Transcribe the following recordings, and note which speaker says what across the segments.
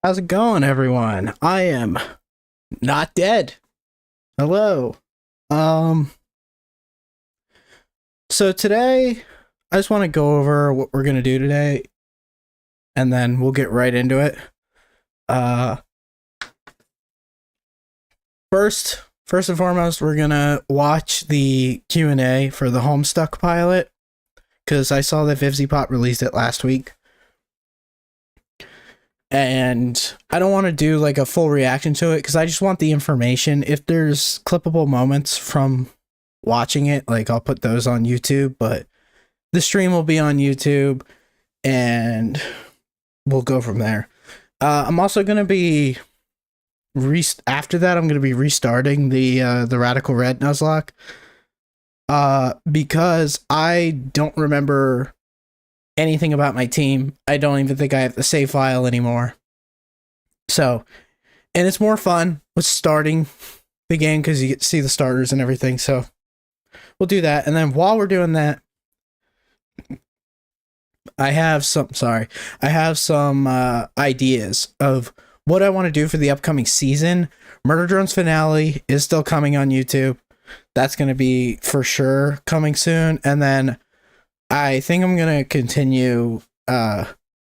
Speaker 1: How's it going, everyone? I am not dead. Hello. Um, so today I just want to go over what we're gonna do today, and then we'll get right into it. Uh, first and foremost, we're gonna watch the Q&A for the Homestuck pilot because I saw that VivziePop released it last week. And I don't want to do like a full reaction to it because I just want the information. If there's clippable moments from watching it, like I'll put those on YouTube, but the stream will be on YouTube and we'll go from there. I'm also going to be after that, I'm going to be restarting the Radical Red Nuzlocke because I don't remember anything about my team. I don't even think I have the save file anymore. So, and it's more fun with starting the game because you get to see the starters and everything. So we'll do that. And then while we're doing that, I have some ideas of what I want to do for the upcoming season. Murder Drones finale is still coming on YouTube. That's going to be for sure coming soon. And then I think I'm going to continue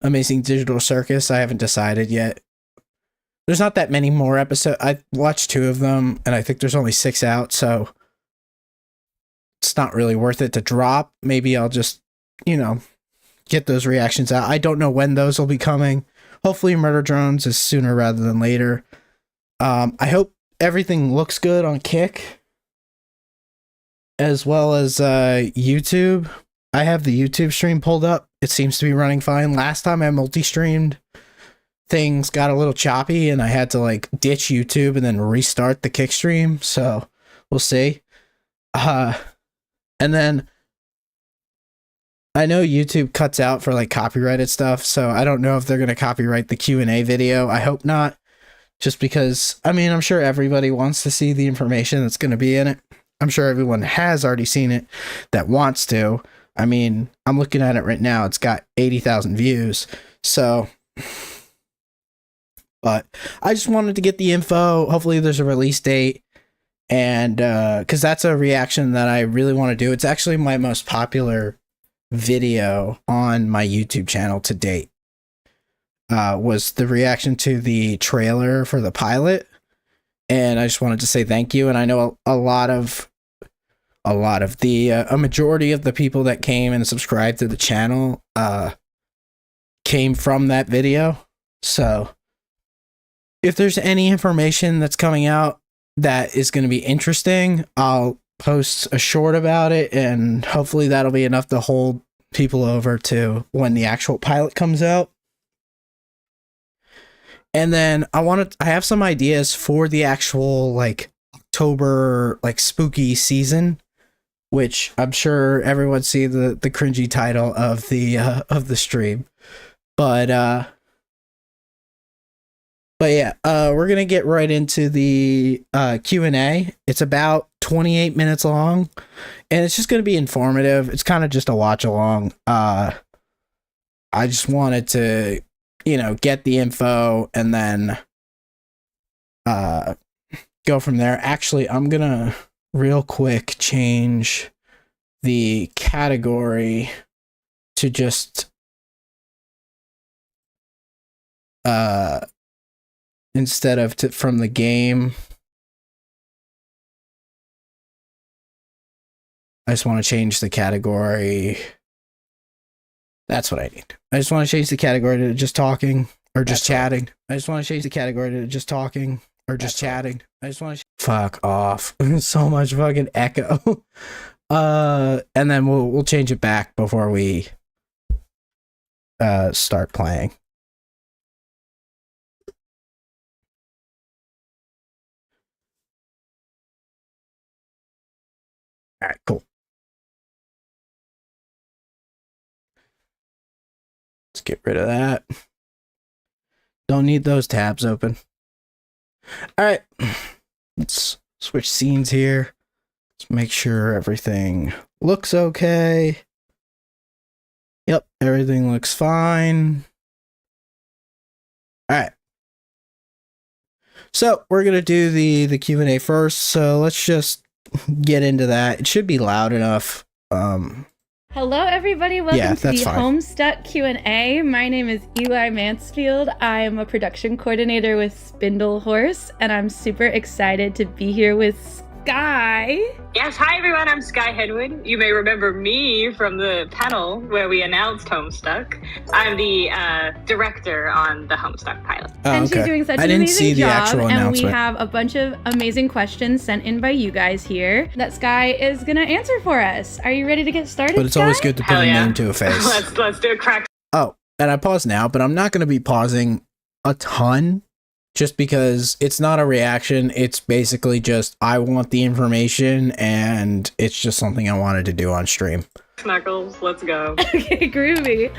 Speaker 1: Amazing Digital Circus. I haven't decided yet. There's not that many more episodes. I watched 2 of them, and I think there's only 6 out, so it's not really worth it to drop. Maybe I'll just, get those reactions out. I don't know when those will be coming. Hopefully Murder Drones is sooner rather than later. I hope everything looks good on Kick, as well as YouTube. I have the YouTube stream pulled up. It seems to be running fine. Last time I multi-streamed, things got a little choppy and I had to like ditch YouTube and then restart the Kick stream. So we'll see. And then I know YouTube cuts out for like copyrighted stuff. So I don't know if they're going to copyright the Q&A video. I hope not. Just because, I'm sure everybody wants to see the information that's going to be in it. I'm sure everyone has already seen it that wants to. I'm looking at it right now. It's got 80,000 views. So, but I just wanted to get the info. Hopefully there's a release date. And, cause that's a reaction that I really want to do. It's actually my most popular video on my YouTube channel to date. Was the reaction to the trailer for the pilot. And I just wanted to say thank you. And I know a majority of the people that came and subscribed to the channel came from that video. So if there's any information that's coming out that is going to be interesting, I'll post a short about it, and hopefully that'll be enough to hold people over to when the actual pilot comes out. And then I have some ideas for the actual like October like spooky season, which I'm sure everyone see the cringy title of the stream. But yeah, we're going to get right into the Q&A. It's about 28 minutes long, and it's just going to be informative. It's kind of just a watch along. I just wanted to, get the info and then go from there. Actually, I'm going to real quick change the category to just instead of from the game. I just want to change the category. That's what I need. I just want to change the category to just talking or just chatting. I just want to change the category to just talking or just chatting. I just want to fuck off. So much fucking echo. And then we'll change it back before we start playing. All right, cool. Let's get rid of that. Don't need those tabs open. All right, let's switch scenes here. Let's make sure everything looks okay. Yep, everything looks fine. All right, So we're gonna do the Q&A first. So let's just get into that. It should be loud enough.
Speaker 2: Hello, everybody. Welcome to the
Speaker 1: fine.
Speaker 2: Homestuck Q&A. My name is Eli Mansfield. I am a production coordinator with Spindle Horse, and I'm super excited to be here with Sky.
Speaker 3: Yes, hi everyone, I'm Sky Hedwin. You may remember me from the panel where we announced Homestuck. I'm the director on the Homestuck pilot.
Speaker 1: Oh,
Speaker 2: And
Speaker 1: okay.
Speaker 2: she's doing such
Speaker 1: I
Speaker 2: an
Speaker 1: didn't
Speaker 2: amazing
Speaker 1: see the
Speaker 2: job,
Speaker 1: actual
Speaker 2: and we
Speaker 1: announcement.
Speaker 2: have a bunch of amazing questions sent in by you guys here that Sky is gonna answer for us. Are you ready to get started,
Speaker 1: But it's
Speaker 2: Sky?
Speaker 1: always good to put
Speaker 3: Hell
Speaker 1: a
Speaker 3: yeah.
Speaker 1: name to a face.
Speaker 3: Let's do a crack.
Speaker 1: Oh, and I pause now, but I'm not going to be pausing a ton just because it's not a reaction. It's basically just I want the information and it's just something I wanted to do on stream.
Speaker 3: Snuggles, let's go.
Speaker 2: Okay, groovy.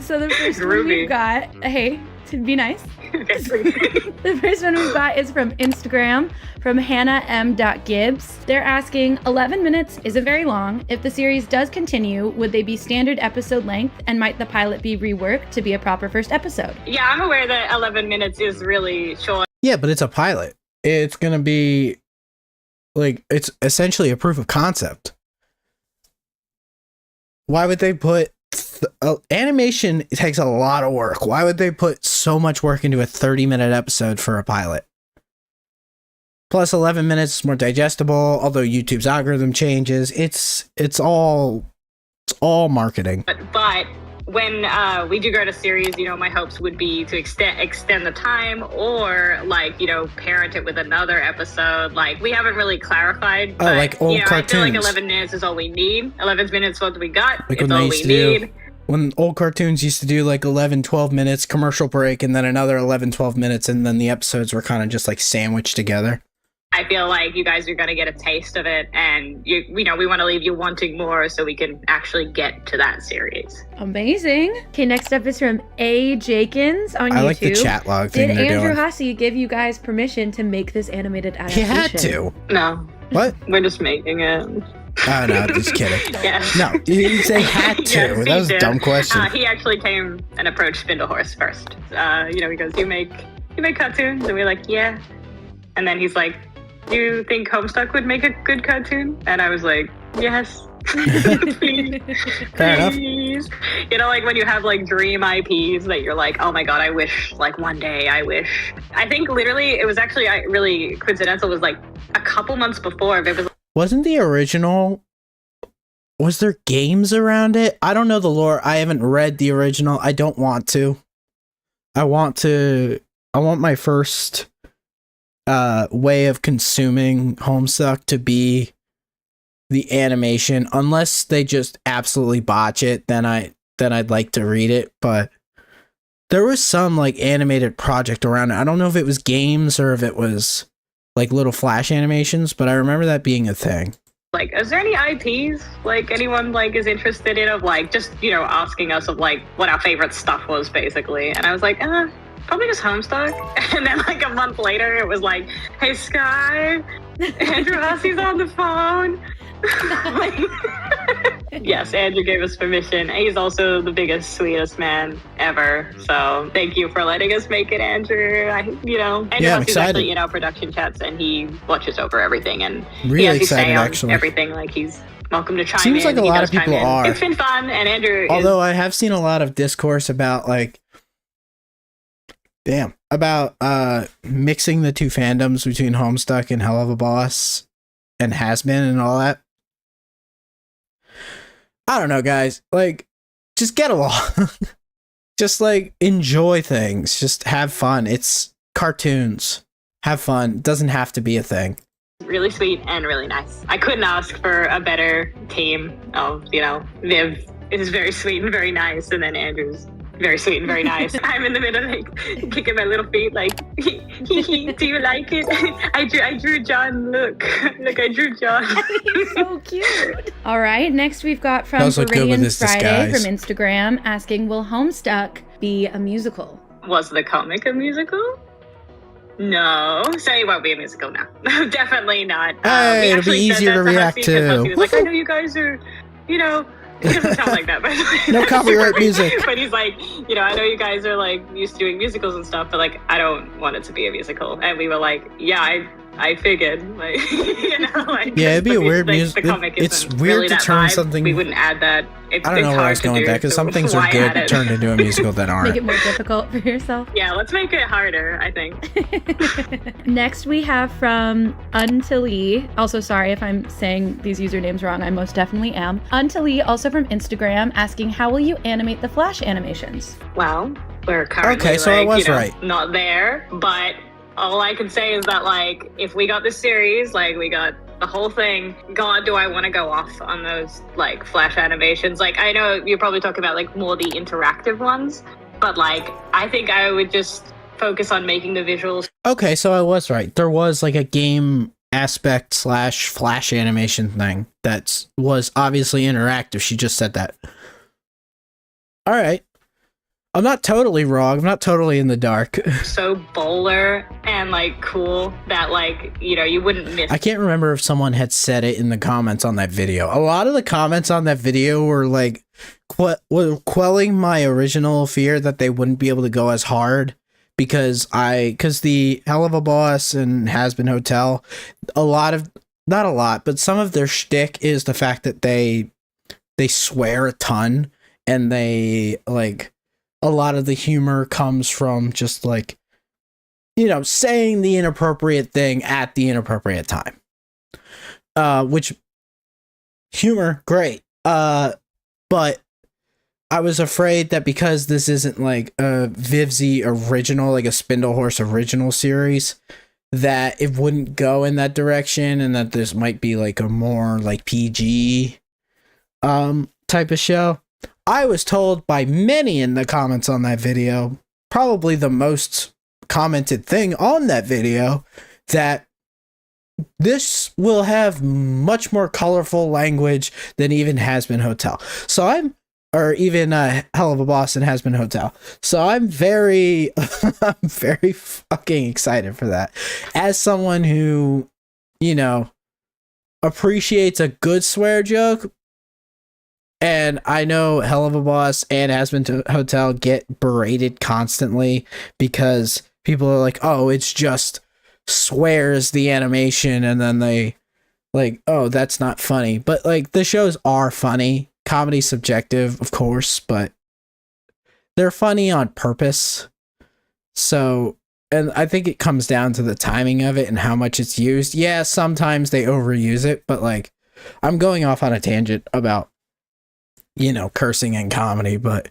Speaker 2: So the first one
Speaker 3: Groovy.
Speaker 2: we've got, hey, to be nice. The first one we've got is from Instagram, from Hannah M.Gibbs. They're asking, 11 minutes isn't very long. If the series does continue, would they be standard episode length, and might the pilot be reworked to be a proper first episode?
Speaker 3: Yeah, I'm aware that 11 minutes is really short.
Speaker 1: Yeah, but it's a pilot. It's going to be like, it's essentially a proof of concept. Why would they put animation takes a lot of work. Why would they put so much work into a 30-minute episode for a pilot? Plus 11 minutes is more digestible, although YouTube's algorithm changes. It's all marketing.
Speaker 3: But when we do go to series, my hopes would be to extend the time or parent it with another episode. Like, we haven't really clarified.
Speaker 1: Oh,
Speaker 3: but,
Speaker 1: like old
Speaker 3: I feel like
Speaker 1: cartoons.
Speaker 3: 11 minutes is all we need. 11 minutes is what we got.
Speaker 1: Like
Speaker 3: It's
Speaker 1: when they
Speaker 3: all
Speaker 1: used
Speaker 3: we
Speaker 1: to do-
Speaker 3: need.
Speaker 1: When old cartoons used to do like 11, 12 minutes, commercial break, and then another 11, 12 minutes, and then the episodes were kind of just like sandwiched together.
Speaker 3: I feel like you guys are going to get a taste of it, and we want to leave you wanting more so we can actually get to that series.
Speaker 2: Amazing. Okay, next up is from A. Jakins on YouTube.
Speaker 1: I like the chat log thing
Speaker 2: Did
Speaker 1: they're
Speaker 2: Andrew
Speaker 1: doing.
Speaker 2: Hasse give you guys permission to make this animated
Speaker 1: He
Speaker 2: adaptation?
Speaker 1: had to.
Speaker 3: No,
Speaker 1: What?
Speaker 3: we're just making it.
Speaker 1: Oh, no, just kidding.
Speaker 3: Yeah.
Speaker 1: No, you didn't say had to.
Speaker 3: Yes, he
Speaker 1: That was a
Speaker 3: did.
Speaker 1: dumb question.
Speaker 3: He actually came and approached Spindle Horse first. He goes, you make cartoons? And we're like, yeah. And then he's like, do you think Homestuck would make a good cartoon? And I was like, yes. Please.
Speaker 1: Fair enough.
Speaker 3: Please. Like when you have like dream IPs that you're like, oh my god, I wish, like one day, I wish. I think literally it was actually really coincidental. It was like a couple months before. It was
Speaker 1: Wasn't the original... Was there games around it? I don't know the lore. I haven't read the original. I don't want to. I want my first way of consuming Homestuck to be the animation. Unless they just absolutely botch it, then I'd like to read it. But there was some like animated project around it. I don't know if it was games or if it was like little flash animations, but I remember that being a thing.
Speaker 3: like, is there any IPs like anyone like is interested in, of like just asking us of like what our favorite stuff was basically? And I was like, probably just Homestuck. And then like a month later, it was like, hey Sky, Andrew Hasse's on the phone. Yes, Andrew gave us permission. He's also the biggest, sweetest man ever. So thank you for letting us make it, Andrew. Andrew
Speaker 1: I'm
Speaker 3: Hasse's
Speaker 1: excited.
Speaker 3: actually in our production chats, and he watches over everything, and
Speaker 1: Really
Speaker 3: he has his
Speaker 1: excited,
Speaker 3: say on
Speaker 1: actually.
Speaker 3: everything. Like, he's welcome to chime
Speaker 1: Seems
Speaker 3: in.
Speaker 1: like a
Speaker 3: He
Speaker 1: lot
Speaker 3: does
Speaker 1: of people
Speaker 3: chime in.
Speaker 1: are.
Speaker 3: It's been fun, and Andrew
Speaker 1: Although I have seen a lot of discourse about about mixing the two fandoms between Homestuck and Hell of a Boss and Has Been and all that. I don't know, guys. Like, just get along. Just enjoy things. Just have fun. It's cartoons. Have fun. It doesn't have to be a thing.
Speaker 3: really sweet and really nice. I couldn't ask for a better team of, Viv is very sweet and very nice, and then Andrew's very sweet and very nice. I'm in the middle, kicking my little feet, do you like it? I drew John. Look, I drew John.
Speaker 2: He's so cute. All right, next we've got from
Speaker 1: Does look good with
Speaker 2: Viridian
Speaker 1: his
Speaker 2: Friday
Speaker 1: disguise.
Speaker 2: from Instagram asking, will Homestuck be a musical?
Speaker 3: Was the comic a musical? No, so it won't be a musical now. Definitely not.
Speaker 1: Hey,
Speaker 3: We
Speaker 1: it'll be
Speaker 3: actually said
Speaker 1: easier
Speaker 3: that
Speaker 1: to react
Speaker 3: Hussey, because
Speaker 1: to.
Speaker 3: Hussey was like, I know you guys are, It doesn't sound like that, but
Speaker 1: No copyright music.
Speaker 3: But he's like, you know, I know you guys are like used to doing musicals and stuff, but like, I don't want it to be a musical. And we were like, yeah, I figured, like, you know, like,
Speaker 1: yeah, it'd be a weird
Speaker 3: music.
Speaker 1: music. It's weird to turn something.
Speaker 3: We wouldn't add that.
Speaker 1: I don't know where I was going with that, because some things are good turned into a musical that aren't.
Speaker 2: Make it more difficult for yourself.
Speaker 3: Yeah, let's make it harder, I think.
Speaker 2: Next, we have from Untilly. Also, sorry if I'm saying these usernames wrong. I most definitely am. Untilly, also from Instagram, asking, how will you animate the Flash animations?
Speaker 3: Well, we're currently
Speaker 1: okay, so I was right.
Speaker 3: Not there, but all I can say is that, like, if we got this series, like, we got the whole thing, God, do I want to go off on those, like, Flash animations. Like, I know you're probably talking about, like, more the interactive ones, but, like, I think I would just focus on making the visuals.
Speaker 1: Okay, so I was right. There was, like, a game aspect / Flash animation thing that was obviously interactive. She just said that. All right. I'm not totally wrong. I'm not totally in the dark.
Speaker 3: So bowler and like cool that, like, you know, you wouldn't miss.
Speaker 1: I can't remember if someone had said it in the comments on that video. A lot of the comments on that video were like quelling my original fear that they wouldn't be able to go as hard because the Helluva Boss and Hazbin Hotel, not a lot, but some of their shtick is the fact that they swear a ton, and they like. A lot of the humor comes from just like, you know, saying the inappropriate thing at the inappropriate time. Which humor, great. But I was afraid that because this isn't like a Vivzy original, like a Spindlehorse original series, that it wouldn't go in that direction, and that this might be like a more like PG type of show. I was told by many in the comments on that video, probably the most commented thing on that video, that this will have much more colorful language than even Hazbin Hotel. Or even Helluva Boss and Hazbin Hotel. So I'm very, I'm very fucking excited for that. As someone who, you know, appreciates a good swear joke, and I know Helluva Boss and Hazbin Hotel get berated constantly because people are like, oh, it's just swears the animation, and then they like, oh, that's not funny. But like, the shows are funny. Comedy's subjective, of course, but they're funny on purpose. So, and I think it comes down to the timing of it and how much it's used. Yeah, sometimes they overuse it, but like, I'm going off on a tangent about, you know, cursing and comedy, but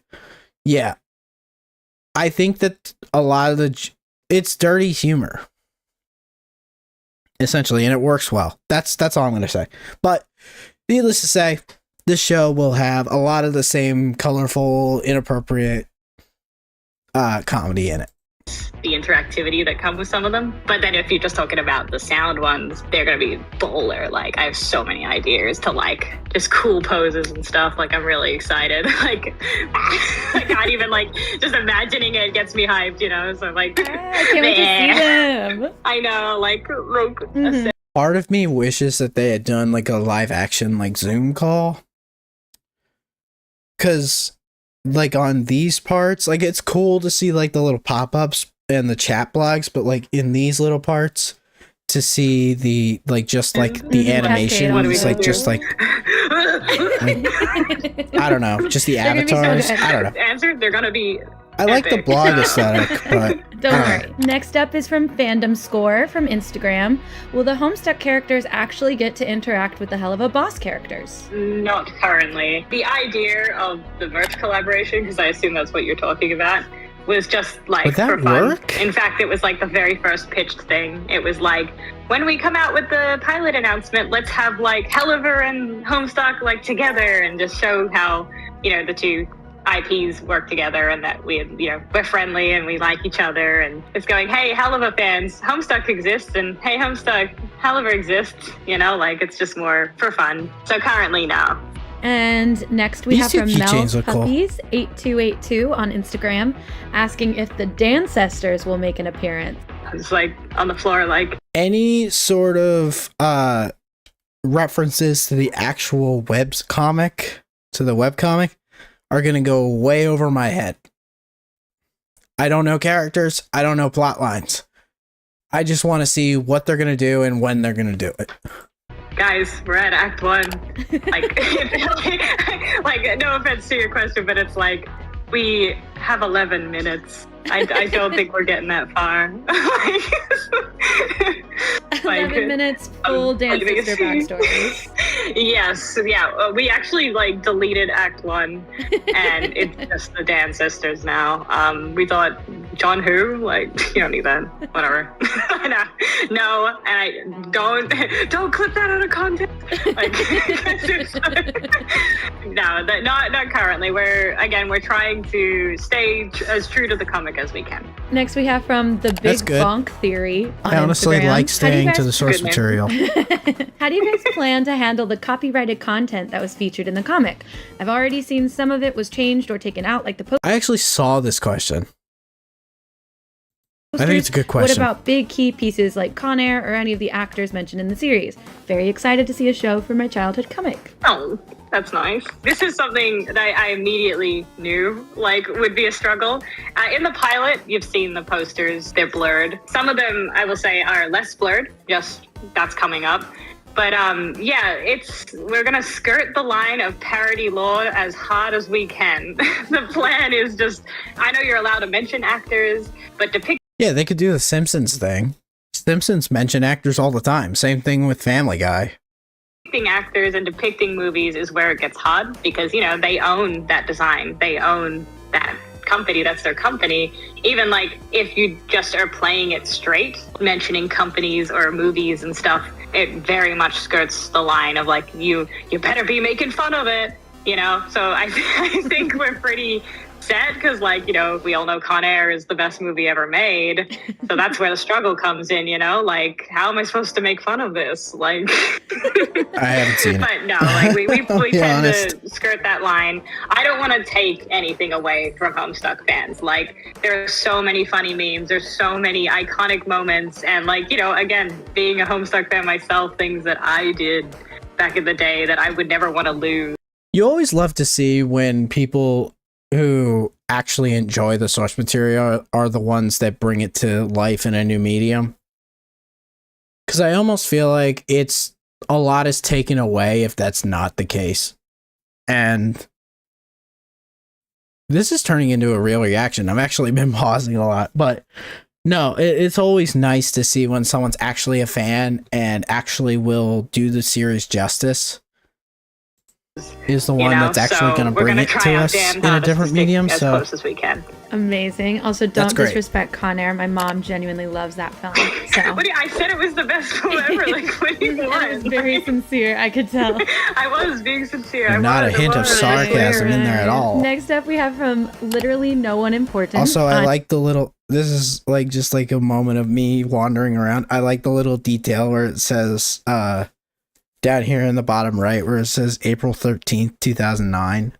Speaker 1: yeah, I think that a lot of it's dirty humor, essentially, and it works well. That's all I'm going to say. But needless to say, this show will have a lot of the same colorful, inappropriate comedy in it.
Speaker 3: The interactivity that comes with some of them. But then if you're just talking about the sound ones, they're going to be bowler. Like, I have so many ideas to, like, just cool poses and stuff. Like, I'm really excited. Like, I can't even, like, just imagining it gets me hyped, you know? So, like,
Speaker 2: I can't wait to see them.
Speaker 3: I know, like
Speaker 2: Mm-hmm.
Speaker 1: Part of me wishes that they had done, like, a live action, like, Zoom call. Because, like, on these parts, like, it's cool to see, like, the little pop-ups and the chat blogs, but, like, in these little parts, to see the, like, just, like, the animations, like, just, like, I don't know, just the avatars, I don't know.
Speaker 3: Answer, they're gonna be
Speaker 1: I like the blog aesthetic, but
Speaker 2: don't worry. Next up is from Fandom Score from Instagram. Will the Homestuck characters actually get to interact with the Helluva Boss characters?
Speaker 3: Not currently. The idea of the merch collaboration, because I assume that's what you're talking about, was just like
Speaker 1: Would that
Speaker 3: for fun.
Speaker 1: work?
Speaker 3: In fact, it was like the very first pitched thing. It was like, when we come out with the pilot announcement, let's have like Helluva and Homestuck like together and just show how, you know, the two IPs work together and that we, you know, we're friendly and we like each other, and it's going, hey, Helluva fans, Homestuck exists, and hey, Homestuck, Helluva exists, you know, like it's just more for fun. So currently, no.
Speaker 2: And next we
Speaker 1: These
Speaker 2: have
Speaker 1: two
Speaker 2: from Mel
Speaker 1: keychains look cool.
Speaker 2: Puppies 8282 on Instagram asking if the Dancestors will make an appearance.
Speaker 3: It's like on the floor, like
Speaker 1: any sort of references to the actual Webs comic to the webcomic are going to go way over my head. I don't know characters. I don't know plot lines. I just want to see what they're going to do and when they're going to do it.
Speaker 3: Guys, we're at Act 1. Like, like, no offense to your question, but it's like, we have 11 minutes. I don't think we're getting that far.
Speaker 2: 11 minutes, full Dance Sister backstories.
Speaker 3: Yes, yeah. We actually like deleted Act 1, and it's just the Dance Sisters now. We thought, John who? Like, you don't need that. Whatever. No, and I don't clip that out of context. Like, no, not currently. We're trying to stay as true to the comic as we can.
Speaker 2: Next, we have from the Big Bonk Theory on
Speaker 1: I honestly
Speaker 2: Instagram.
Speaker 1: like staying to the source material.
Speaker 2: How do you guys plan to handle the copyrighted content that was featured in the comic? I've already seen some of it was changed or taken out, like the post.
Speaker 1: I actually saw this question. I think it's a good question.
Speaker 2: What about big key pieces like Con Air or any of the actors mentioned in the series? Very excited to see a show from my childhood comic.
Speaker 3: Oh, that's nice. This is something that I immediately knew like would be a struggle. In the pilot, you've seen the posters, they're blurred. Some of them, I will say, are less blurred, just that's coming up. But yeah, we're gonna skirt the line of parody law as hard as we can. The plan is just, I know you're allowed to mention actors, but depict.
Speaker 1: Yeah, they could do the Simpsons thing. Simpsons mention actors all the time. Same thing with Family Guy.
Speaker 3: Depicting actors and depicting movies is where it gets hard because, you know, they own that design. They own that company. That's their company. Even like if you just are playing it straight, mentioning companies or movies and stuff, it very much skirts the line of like, you better be making fun of it, you know? So I think we're pretty sad because, like, you know, we all know Con Air is the best movie ever made. So that's where the struggle comes in, you know? Like, how am I supposed to make fun of this? Like,
Speaker 1: I haven't seen it.
Speaker 3: But no, like, we tend
Speaker 1: honest.
Speaker 3: to skirt that line. I don't want to take anything away from Homestuck fans. Like, there are so many funny memes. There's so many iconic moments. And, like, you know, again, being a Homestuck fan myself, things that I did back in the day that I would never want to lose.
Speaker 1: You always love to see when people who actually enjoy the source material are the ones that bring it to life in a new medium. Because I almost feel like a lot is taken away if that's not the case. And this is turning into a real reaction. I've actually been pausing a lot, but no, it's always nice to see when someone's actually a fan and actually will do the series justice. Is the one that's actually going to bring it to us in a different medium.
Speaker 3: As
Speaker 1: so
Speaker 3: close as we can.
Speaker 2: Amazing. Also, don't disrespect Con Air. My mom genuinely loves that film. So.
Speaker 3: I said it was the best film ever. Like, what do you want?
Speaker 2: I was very sincere. I could tell.
Speaker 3: I was being sincere.
Speaker 1: Not a hint of sarcasm in there at all.
Speaker 2: Next up, we have from literally no one important.
Speaker 1: Also, I like the little. This is like just like a moment of me wandering around. I like the little detail where it says down here in the bottom right where it says April 13th, 2009.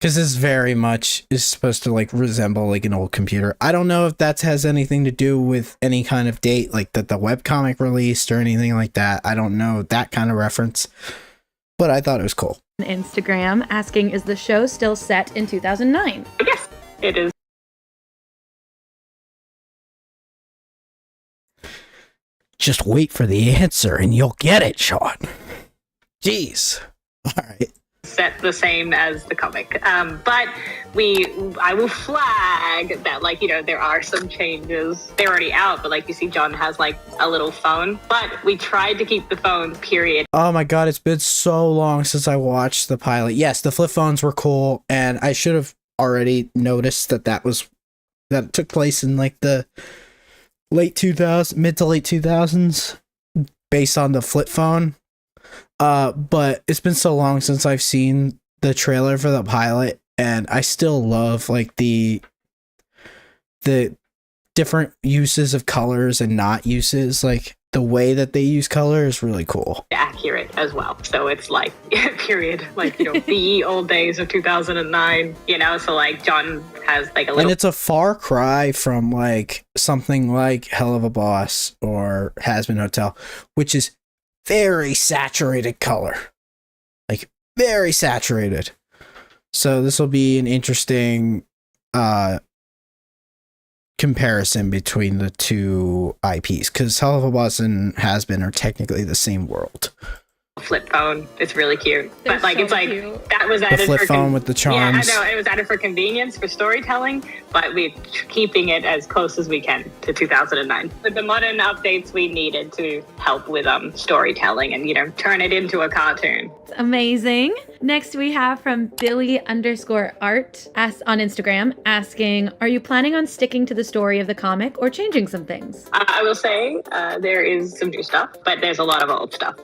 Speaker 1: Because this very much is supposed to like resemble like an old computer. I don't know if that has anything to do with any kind of date like that the webcomic released or anything like that. I don't know that kind of reference, but I thought it was cool.
Speaker 2: Instagram asking, is the show still set in 2009?
Speaker 3: Yes, it is.
Speaker 1: Just wait for the answer and you'll get it, Sean. Jeez. All right.
Speaker 3: Set the same as the comic. But I will flag that, like, you know, there are some changes. They're already out, but like you see, John has like a little phone, but we tried to keep the phone period.
Speaker 1: Oh my God. It's been so long since I watched the pilot. Yes, the flip phones were cool. And I should have already noticed that that took place in like the mid to late 2000s based on the flip phone. But it's been so long since I've seen the trailer for the pilot, and I still love like the different uses of colors and not uses. Like the way that they use color is really cool.
Speaker 3: Accurate as well. So it's like period, like, you know, the old days of 2009, you know, so like John has like a little.
Speaker 1: And it's a far cry from like something like Hell of a Boss or Hazbin Hotel, which is very saturated color. Like very saturated. So this will be an interesting comparison between the two IPs, because Hell of a Boss and Has-Been are technically the same world.
Speaker 3: Flip phone. It's really cute.
Speaker 2: They're
Speaker 3: But like
Speaker 2: so
Speaker 3: it's like
Speaker 2: cute.
Speaker 3: that was
Speaker 1: The
Speaker 3: added
Speaker 1: flip
Speaker 3: for
Speaker 1: phone with the charms.
Speaker 3: Yeah, I know it was added for convenience for storytelling, but we're keeping it as close as we can to 2009. With the modern updates we needed to help with storytelling and turn it into a cartoon.
Speaker 2: Amazing. Next, we have from Billy_art on Instagram asking, are you planning on sticking to the story of the comic or changing some things?
Speaker 3: I will say there is some new stuff, but there's a lot of old stuff.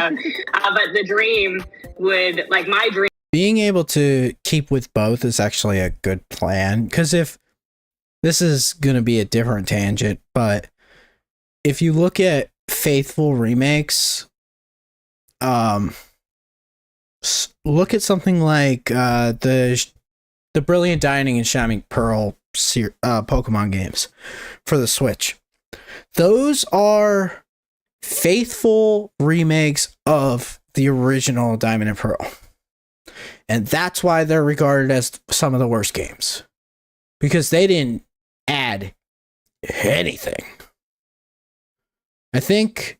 Speaker 3: But the dream would, like my dream.
Speaker 1: Being able to keep with both is actually a good plan, because if this is going to be a different tangent, but if you look at faithful remakes, look at something like the Brilliant Diamond and Shining Pearl Pokemon games for the Switch. Those are faithful remakes of the original Diamond and Pearl. And that's why they're regarded as some of the worst games. Because they didn't add anything. I think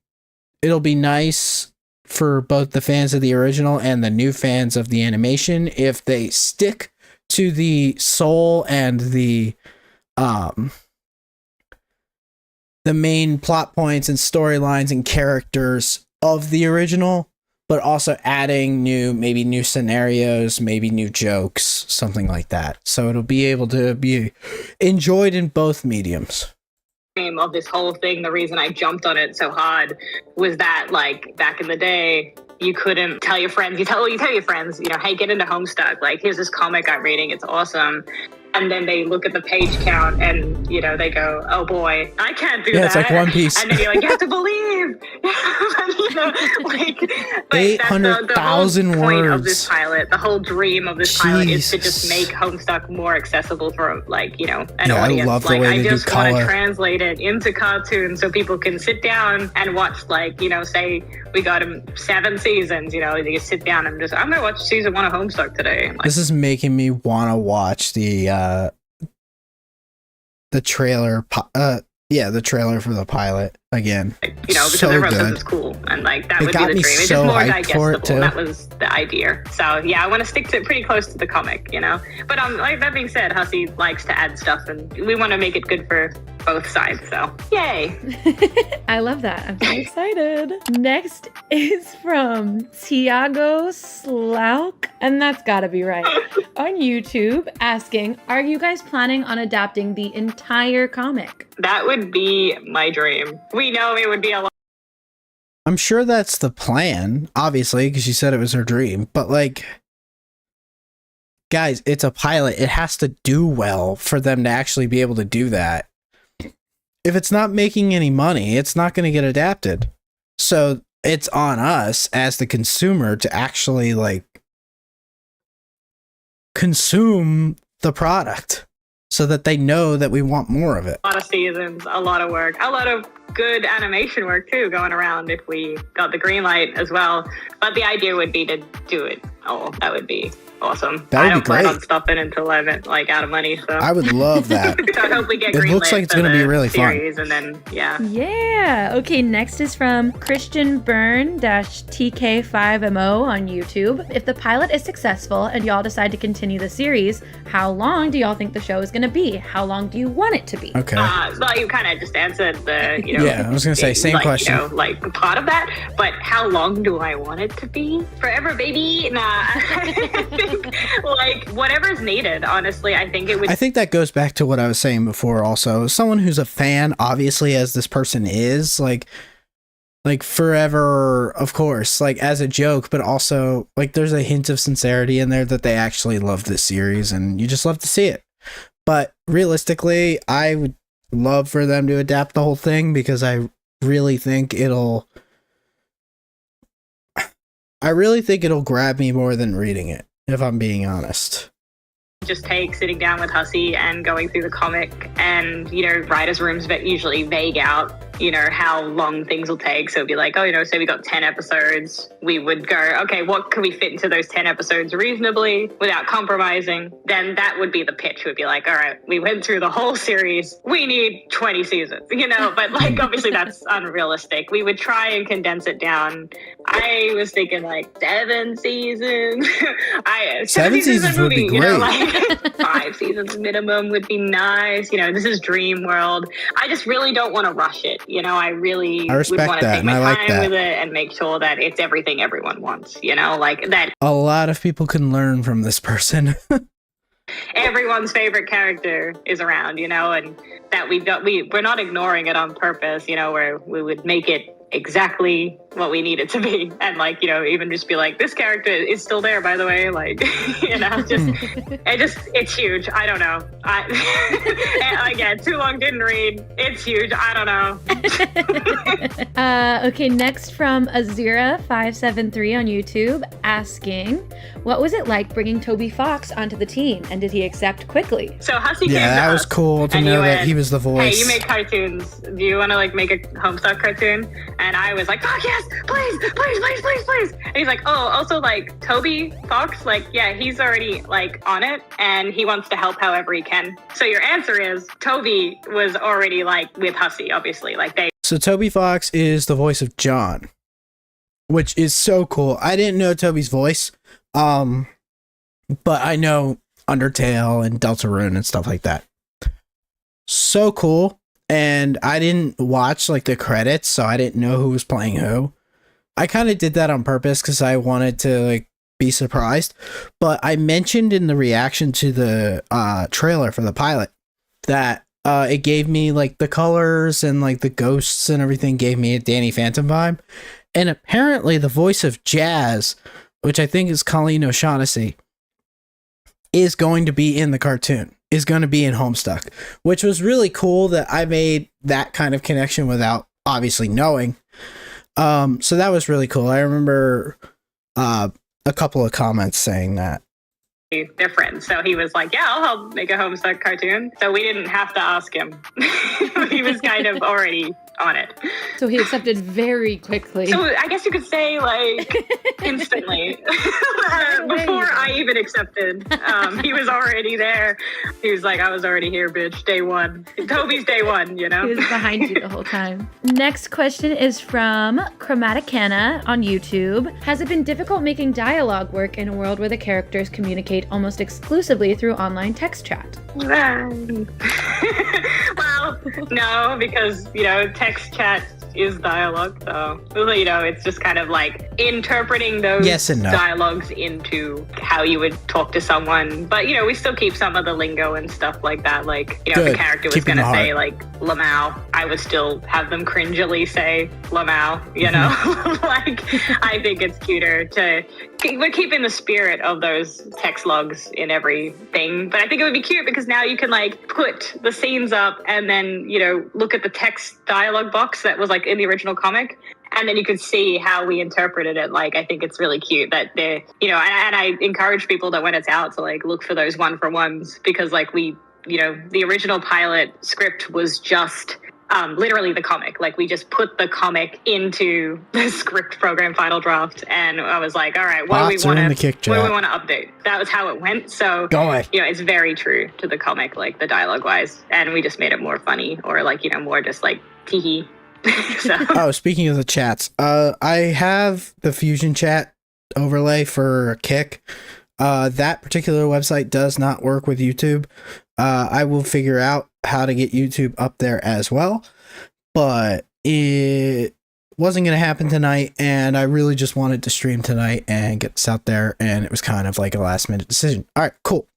Speaker 1: it'll be nice for both the fans of the original and the new fans of the animation if they stick to the soul and the main plot points and storylines and characters of the original, but also adding maybe new scenarios, maybe new jokes, something like that. So it'll be able to be enjoyed in both mediums.
Speaker 3: Of this whole thing, the reason I jumped on it so hard was that, like, back in the day, you couldn't tell your friends. You tell your friends, hey, get into Homestuck. Like, here's this comic I'm reading. It's awesome. And then they look at the page count and, they go, oh boy, I can't do that.
Speaker 1: Yeah, it's like One Piece.
Speaker 3: And then you're like, you have to believe. But
Speaker 1: 800,000
Speaker 3: the whole point
Speaker 1: words.
Speaker 3: of this pilot, the whole dream of this pilot is to
Speaker 1: Jesus.
Speaker 3: just make Homestuck more accessible for, an
Speaker 1: Yeah,
Speaker 3: audience.
Speaker 1: I love the way
Speaker 3: I
Speaker 1: they do
Speaker 3: just want to
Speaker 1: color.
Speaker 3: translate it into cartoons so people can sit down and watch, say we got 7 seasons, you can sit down and I'm going to watch season 1 of Homestuck today.
Speaker 1: This is making me want to watch the trailer. The trailer for the pilot again.
Speaker 3: Because
Speaker 1: So
Speaker 3: everyone says
Speaker 1: good.
Speaker 3: it's cool, and that
Speaker 1: It
Speaker 3: would
Speaker 1: got
Speaker 3: be the
Speaker 1: me
Speaker 3: dream. It's
Speaker 1: so
Speaker 3: just more
Speaker 1: hyped for it,
Speaker 3: digestible.
Speaker 1: too.
Speaker 3: That was the idea. So yeah, I want to stick to pretty close to the comic, But like that being said, Hussey likes to add stuff, and we want to make it good for both sides. So yay!
Speaker 2: I love that. I'm so excited. Next is from Tiago Slauk, and that's gotta be right, on YouTube, asking, are you guys planning on adapting the entire comic?
Speaker 3: That would be my dream. We know it would be a lot.
Speaker 1: I'm sure that's the plan, obviously, because she said it was her dream. But guys, it's a pilot. It has to do well for them to actually be able to do that. If it's not making any money, it's not going to get adapted. So it's on us as the consumer to actually consume the product so that they know that we want more of it.
Speaker 3: A lot of seasons, a lot of work, a lot of good animation work too going around if we got the green light as well. But the idea would be to do it all. That would be awesome.
Speaker 1: That would
Speaker 3: I
Speaker 1: be
Speaker 3: don't plan
Speaker 1: great.
Speaker 3: on stopping until I'm out of money. So
Speaker 1: I would love that.
Speaker 3: so I hope we get
Speaker 1: It
Speaker 3: green
Speaker 1: looks
Speaker 3: lit
Speaker 1: like it's
Speaker 3: for
Speaker 1: gonna be
Speaker 3: the
Speaker 1: really fun.
Speaker 3: series, and then
Speaker 2: Yeah. Okay, next is from Christian Burn-TK5MO on YouTube. If the pilot is successful and y'all decide to continue the series, how long do y'all think the show is going to be? How long do you want it to be?
Speaker 1: Okay.
Speaker 3: well, you kind of just answered the
Speaker 1: Yeah, I was gonna say, same question.
Speaker 3: Part of that. But how long do I want it to be? Forever, baby. Nah. I think, whatever's needed. Honestly, I think it would.
Speaker 1: I think that goes back to what I was saying before also. Someone who's a fan, obviously, as this person is, like forever, of course, as a joke, but also, there's a hint of sincerity in there that they actually love this series, and you just love to see it. But realistically, I would love for them to adapt the whole thing, because I really think it'll grab me more than reading it, if I'm being honest.
Speaker 3: just take sitting down with Hussey and going through the comic, and, you know, writers' rooms that usually vague out, you know, how long things will take. So it'd be like, oh, you know, say we got 10 episodes, we would go, okay, what can we fit into those 10 episodes reasonably without compromising? Then that would be the pitch. It would be like, all right, we went through the whole series, we need 20 seasons, you know, but like, obviously that's unrealistic. We would try and condense it down. I was thinking like 7 seasons.
Speaker 1: 7 seasons would be great.
Speaker 3: You know, like 5 seasons minimum would be nice. You know, this is dream world. I just really don't want to rush it. You know, I would want to take my time with it and make sure that it's everything everyone wants, you know, like that.
Speaker 1: A lot of people can learn from this person.
Speaker 3: Everyone's favorite character is around, you know, and that we're not ignoring it on purpose, you know, where we would make it exactly what we need it to be, and like, you know, even just be like, this character is still there, by the way, like, you know, it's huge. I don't know. Again, too long, didn't read. It's huge. I don't
Speaker 2: know. Okay, next from Azira573 on YouTube, asking, what was it like bringing Toby Fox onto the team, and did he accept quickly?
Speaker 3: So Hussey came to
Speaker 1: that was cool to know that he was the voice.
Speaker 3: Hey, you make cartoons. Do you want to like make a Homestuck cartoon? And I was like, oh yes, please. And he's like, oh, also like Toby Fox, like, yeah, he's already like on it and he wants to help however he can. So your answer is Toby was already like with Hussey, obviously.
Speaker 1: So Toby Fox is the voice of John, which is so cool. I didn't know Toby's voice, but I know Undertale and Deltarune and stuff like that. So cool. And I didn't watch like the credits, so I didn't know who was playing who. I kind of did that on purpose because I wanted to like be surprised. But I mentioned in the reaction to the trailer for the pilot that it gave me like the colors and like the ghosts and everything gave me a Danny Phantom vibe. And apparently the voice of Jazz, which I think is Colleen O'Shaughnessy, is going to be in the cartoon. Is going to be in Homestuck, which was really cool that I made that kind of connection without obviously knowing. So that was really cool. I remember a couple of comments saying that.
Speaker 3: They're friends. So he was like, yeah, I'll help make a Homestuck cartoon. So we didn't have to ask him. He was kind of already on it.
Speaker 2: So he accepted very quickly.
Speaker 3: So I guess you could say like instantly. Before I even accepted, he was already there. He was like, I was already here, bitch. Day one. Toby's day one, you know?
Speaker 2: He was behind you the whole time. Next question is from Chromaticana on YouTube. Has it been difficult making dialogue work in a world where the characters communicate almost exclusively through online text chat?
Speaker 3: Well, no, because, you know, text chat is dialogue, so, you know, it's just kind of like interpreting those dialogues into how you would talk to someone. But, you know, we still keep some of the lingo and stuff like that. Like, you know, if the character was going to say, like, Lamau, I would still have them cringily say Lamau, you know? Like, I think it's cuter to... We're keeping the spirit of those text logs in everything. But I think it would be cute because now you can, like, put the scenes up and then, you know, look at the text dialogue box that was, like, in the original comic. And then you could see how we interpreted it. Like, I think it's really cute that they're, you know, and I encourage people that when it's out to, like, look for those one-for-ones because, like, we, you know, the original pilot script was just... literally the comic. Like, we just put the comic into the script program Final Draft, and I was like, all right, what do we want to update? That was how it went. So, you know, it's very true to the comic, like the dialogue wise, and we just made it more funny or like, you know, more just like tee-hee. So.
Speaker 1: Oh, speaking of the chats, I have the Fusion chat overlay for Kick. That particular website does not work with YouTube. I will figure out how to get YouTube up there as well, but it wasn't going to happen tonight, and I really just wanted to stream tonight and get this out there, and it was kind of like a last minute decision. All right, cool.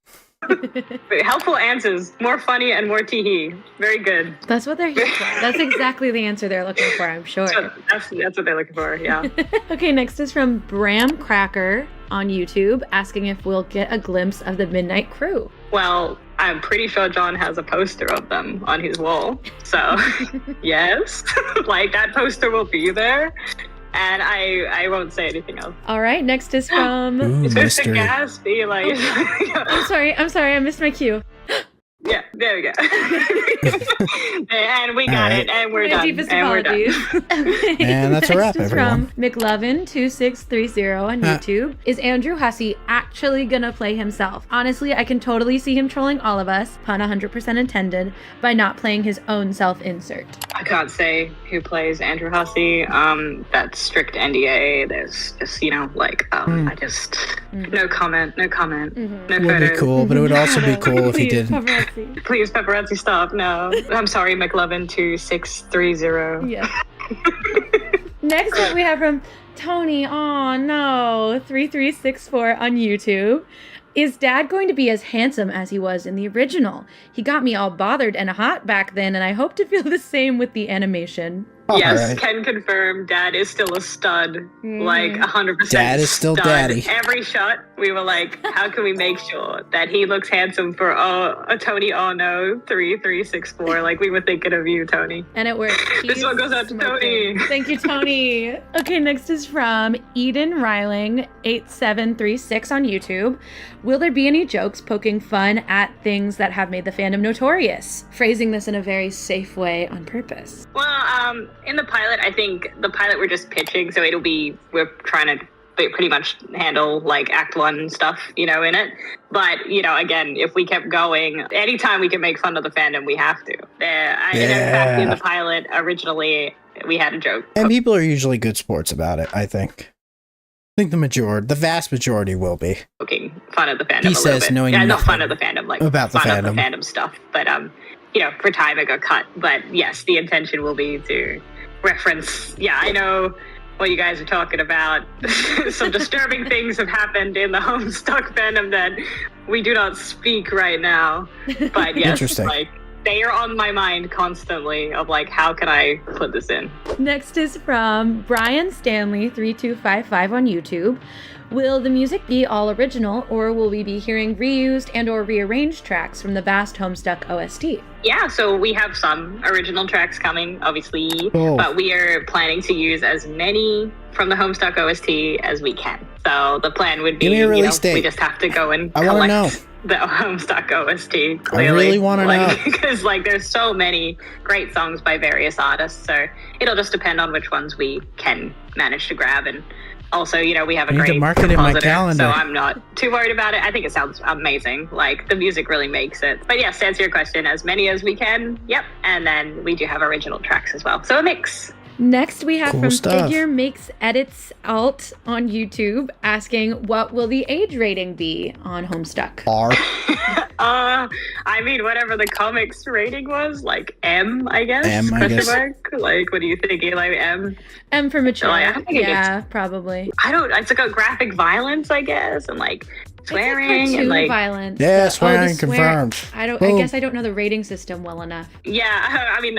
Speaker 3: Helpful answers, more funny and more tee-hee. Very good.
Speaker 2: That's what they're here for. That's exactly the answer they're looking for, I'm sure.
Speaker 3: So that's what they're looking for, yeah.
Speaker 2: Okay, next is from Bram Cracker on YouTube, asking if we'll get a glimpse of the Midnight Crew.
Speaker 3: Well, I'm pretty sure John has a poster of them on his wall. So, yes, like that poster will be there. and I won't say anything else.
Speaker 2: All right, next is from.
Speaker 1: Ooh,
Speaker 3: It's Mr.
Speaker 1: Mr.
Speaker 3: Gatsby, like.
Speaker 2: I'm sorry, I missed my cue.
Speaker 3: Yeah, there we go. And we got
Speaker 1: right.
Speaker 3: it, and we're
Speaker 2: My
Speaker 3: done.
Speaker 2: deepest
Speaker 3: and we're done.
Speaker 2: apologies. Okay,
Speaker 1: And that's a wrap,
Speaker 2: next is
Speaker 1: everyone.
Speaker 2: from McLovin2630 on YouTube. Is Andrew Hussey actually gonna play himself? Honestly, I can totally see him trolling all of us, pun 100% intended, by not playing his own self-insert.
Speaker 3: I can't say who plays Andrew Hussey. That's strict NDA. There's just, I just no comment. No
Speaker 2: Mhm.
Speaker 3: No
Speaker 1: Would be
Speaker 3: photos.
Speaker 1: cool, but it would also be cool if he
Speaker 2: Please,
Speaker 1: didn't.
Speaker 2: paparazzi.
Speaker 3: Please, paparazzi, stop. No. I'm sorry, McLovin2630.
Speaker 2: Yeah. Next up, we have from Tony. Oh no, 3364 on YouTube. Is Dad going to be as handsome as he was in the original? He got me all bothered and hot back then, and I hope to feel the same with the animation.
Speaker 3: Yes,
Speaker 1: Alright.
Speaker 3: can confirm Dad is still a stud. Like 100%.
Speaker 1: Dad is still
Speaker 3: stud.
Speaker 1: daddy.
Speaker 3: Every shot, we were like, how can we make sure that he looks handsome for a Tony? Oh no, 3364. Like, we were thinking of you, Tony.
Speaker 2: And it worked.
Speaker 3: This one goes out to Tony.
Speaker 2: Thank you, Tony. Okay, next is from Eden Riling 8736 on YouTube. Will there be any jokes poking fun at things that have made the fandom notorious? Phrasing this in a very safe way on purpose.
Speaker 3: Well, in the pilot, I think the pilot we're just pitching, so we're trying to pretty much handle like Act 1 stuff, in it. But, again, if we kept going, anytime we can make fun of the fandom, we have to. In fact, in the pilot, originally, we had a joke.
Speaker 1: And people are usually good sports about it, I think. I think the vast majority will be.
Speaker 3: Poking fun of the fandom
Speaker 1: He
Speaker 3: a
Speaker 1: says
Speaker 3: little bit.
Speaker 1: knowing
Speaker 3: not
Speaker 1: nothing
Speaker 3: fun of the fandom, like
Speaker 1: about the
Speaker 3: fun of the
Speaker 1: fandom.
Speaker 3: fandom stuff. But, for time it got cut. But yes, the intention will be to reference, I know what you guys are talking about. Some disturbing things have happened in the Homestuck fandom that we do not speak right now. But yes,
Speaker 1: Interesting.
Speaker 3: like they are on my mind constantly of like, how can I put this in?
Speaker 2: Next is from Brian Stanley 3255 on YouTube. Will the music be all original, or will we be hearing reused and or rearranged tracks from the vast Homestuck OST?
Speaker 3: Yeah, so we have some original tracks coming, obviously,
Speaker 1: Cool.
Speaker 3: but we are planning to use as many from the Homestuck OST as we can. So the plan would be,
Speaker 1: Give me a release date.
Speaker 3: we just have to go and
Speaker 1: I wanna
Speaker 3: collect the Homestuck
Speaker 1: I
Speaker 3: OST. Clearly,
Speaker 1: really want to know.
Speaker 3: because there's so many great songs by various artists, so it'll just depend on which ones we can manage to grab. And also, we have a
Speaker 1: I need to
Speaker 3: great
Speaker 1: mark it in my
Speaker 3: compositor,
Speaker 1: calendar.
Speaker 3: so I'm not too worried about it. I think it sounds amazing. Like, the music really makes it. But yes, to answer your question, as many as we can. Yep. And then we do have original tracks as well. So a mix.
Speaker 2: Next, we have
Speaker 1: Cool
Speaker 2: from
Speaker 1: stuff.
Speaker 2: Figure Makes Edits Alt on YouTube asking, what will the age rating be on Homestuck?
Speaker 1: R.
Speaker 3: I mean, whatever the comics rating was, like M, I guess.
Speaker 1: M, I
Speaker 3: Question
Speaker 1: guess.
Speaker 3: mark? Like, what do you think, Eli? M?
Speaker 2: M for mature.
Speaker 3: I think it
Speaker 2: Yeah, probably.
Speaker 3: It's like a graphic violence, I guess, and like swearing
Speaker 2: it's like
Speaker 3: and
Speaker 2: cartoon
Speaker 3: like
Speaker 2: violence.
Speaker 1: Yeah,
Speaker 2: The
Speaker 1: swearing confirmed.
Speaker 2: I
Speaker 1: Boom.
Speaker 2: guess I don't know the rating system well enough.
Speaker 3: yeah. I mean,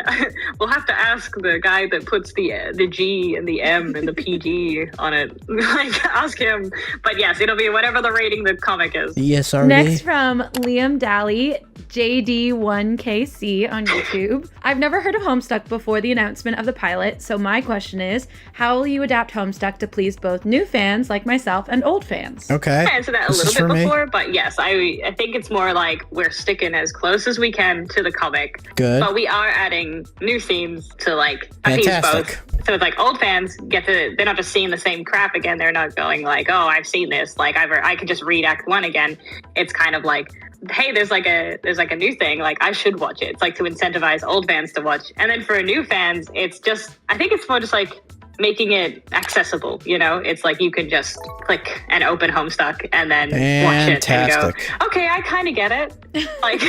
Speaker 3: we'll have to ask the guy that puts the G and the M and the PG on it. Like, ask him. But yes, it'll be whatever the rating the comic is.
Speaker 1: ESRD.
Speaker 2: Next from Liam Daly, JD1KC on YouTube. I've never heard of Homestuck before the announcement of the pilot, so my question is, how will you adapt Homestuck to please both new fans like myself and old fans?
Speaker 1: Okay.
Speaker 3: I answered that a
Speaker 1: This is
Speaker 3: little
Speaker 1: for
Speaker 3: bit
Speaker 1: me.
Speaker 3: before, but yes, I think it's more like we're sticking as close as we can to the comic.
Speaker 1: Good.
Speaker 3: But we are adding new scenes to like appease
Speaker 1: Fantastic.
Speaker 3: both. So it's like old fans they're not just seeing the same crap again. They're not going like, oh, I've seen this. Like I could just read Act 1 again. It's kind of like, hey, there's like a new thing. Like, I should watch it. It's like to incentivize old fans to watch. And then for new fans, it's just, I think it's more just like making it accessible. It's like you can just click and open Homestuck and then watch it and
Speaker 1: Fantastic.
Speaker 3: go, okay, I kind of get it. Like,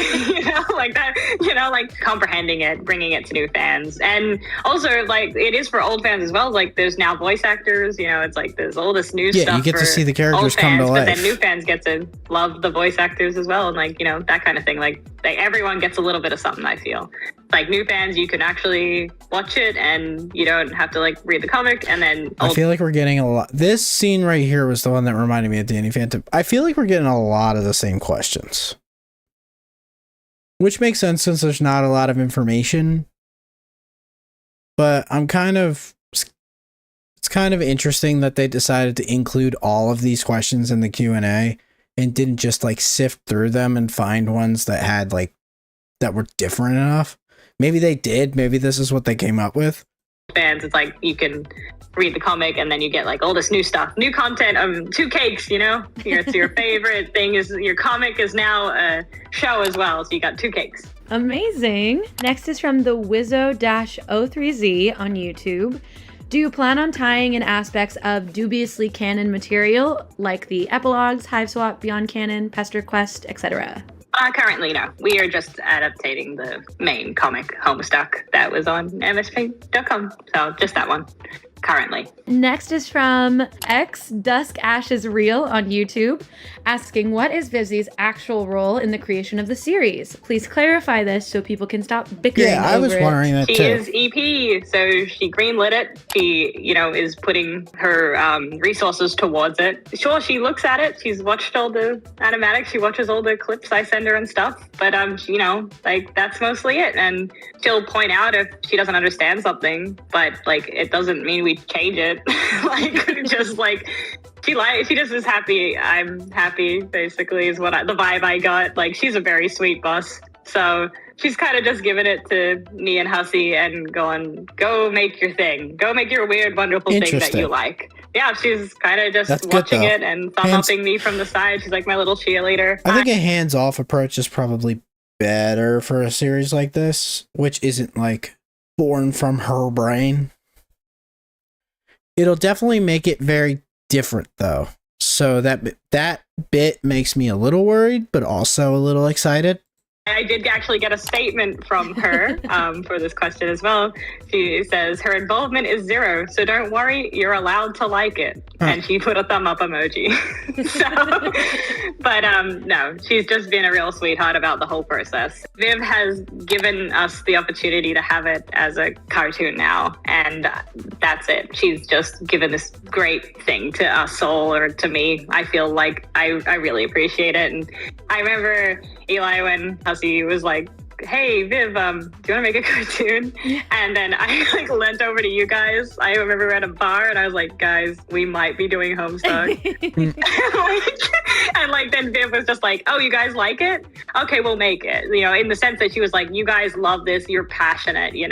Speaker 3: like that, like comprehending it, bringing it to new fans. And also, like, it is for old fans as well. Like, there's now voice actors, it's like there's all this new stuff.
Speaker 1: Yeah, you get to
Speaker 3: for
Speaker 1: see the characters
Speaker 3: old
Speaker 1: come to
Speaker 3: fans,
Speaker 1: life.
Speaker 3: But then new fans get to love the voice actors as well. And like, that kind of thing. Like, everyone gets a little bit of something, I feel. Like, new fans, you can actually watch it and you don't have to like read the comic. And then
Speaker 1: I feel like we're getting a lot. This scene right here was the one that reminded me of Danny Phantom. I feel like we're getting a lot of the same questions, which makes sense since there's not a lot of information. But I'm kind of It's kind of interesting that they decided to include all of these questions in the Q&A and didn't just like sift through them and find ones that had like that were different enough. Maybe they did. Maybe this is what they came up with.
Speaker 3: Fans, it's like you can read the comic and then you get like all this new stuff, new content of 2 cakes, you know? It's your favorite thing is your comic is now a show as well. So you got 2 cakes.
Speaker 2: Amazing. Next is from the Wizzo-03Z on YouTube. Do you plan on tying in aspects of dubiously canon material like the epilogues, Hive Swap, Beyond Canon, Pester Quest, etc.?
Speaker 3: Currently, no. We are just adaptating the main comic, Homestuck, that was on MSP.com. So just that one. Currently.
Speaker 2: Next is from X Dusk Ashes Real on YouTube, asking what is Vivzi's actual role in the creation of the series? Please clarify this so people can stop bickering.
Speaker 1: Yeah, I was wondering that too.
Speaker 3: She is EP, so she greenlit it. She, is putting her resources towards it. Sure, she looks at it. She's watched all the animatics. She watches all the clips I send her and stuff. But that's mostly it. And she'll point out if she doesn't understand something. But it doesn't mean we change it. She just is happy. I'm happy, basically, is the vibe I got. She's a very sweet boss. So she's kind of just giving it to me and Hussey and going, go make your thing. Go make your weird, wonderful thing that you like. Yeah, she's kind of just watching it and thumb-upping me from the side. She's like my little cheerleader.
Speaker 1: I think a hands-off approach is probably better for a series like this, which isn't born from her brain. It'll definitely make it very different, though. So that bit makes me a little worried, but also a little excited.
Speaker 3: I did actually get a statement from her for this question as well. She says her involvement is 0, so don't worry, you're allowed to like it. Huh. And she put a thumb up emoji. No, she's just been a real sweetheart about the whole process. Viv has given us the opportunity to have it as a cartoon now, and that's it. She's just given this great thing to us all, or to me. I feel like I really appreciate it. And I remember Eli when Hussey was like, hey, Viv, do you want to make a cartoon? And then I leant over to you guys. I remember we were at a bar and I was like, guys, we might be doing Homestuck. And then Viv was just like, oh, you guys like it? Okay, we'll make it. In the sense that she was like, you guys love this. You're passionate, you.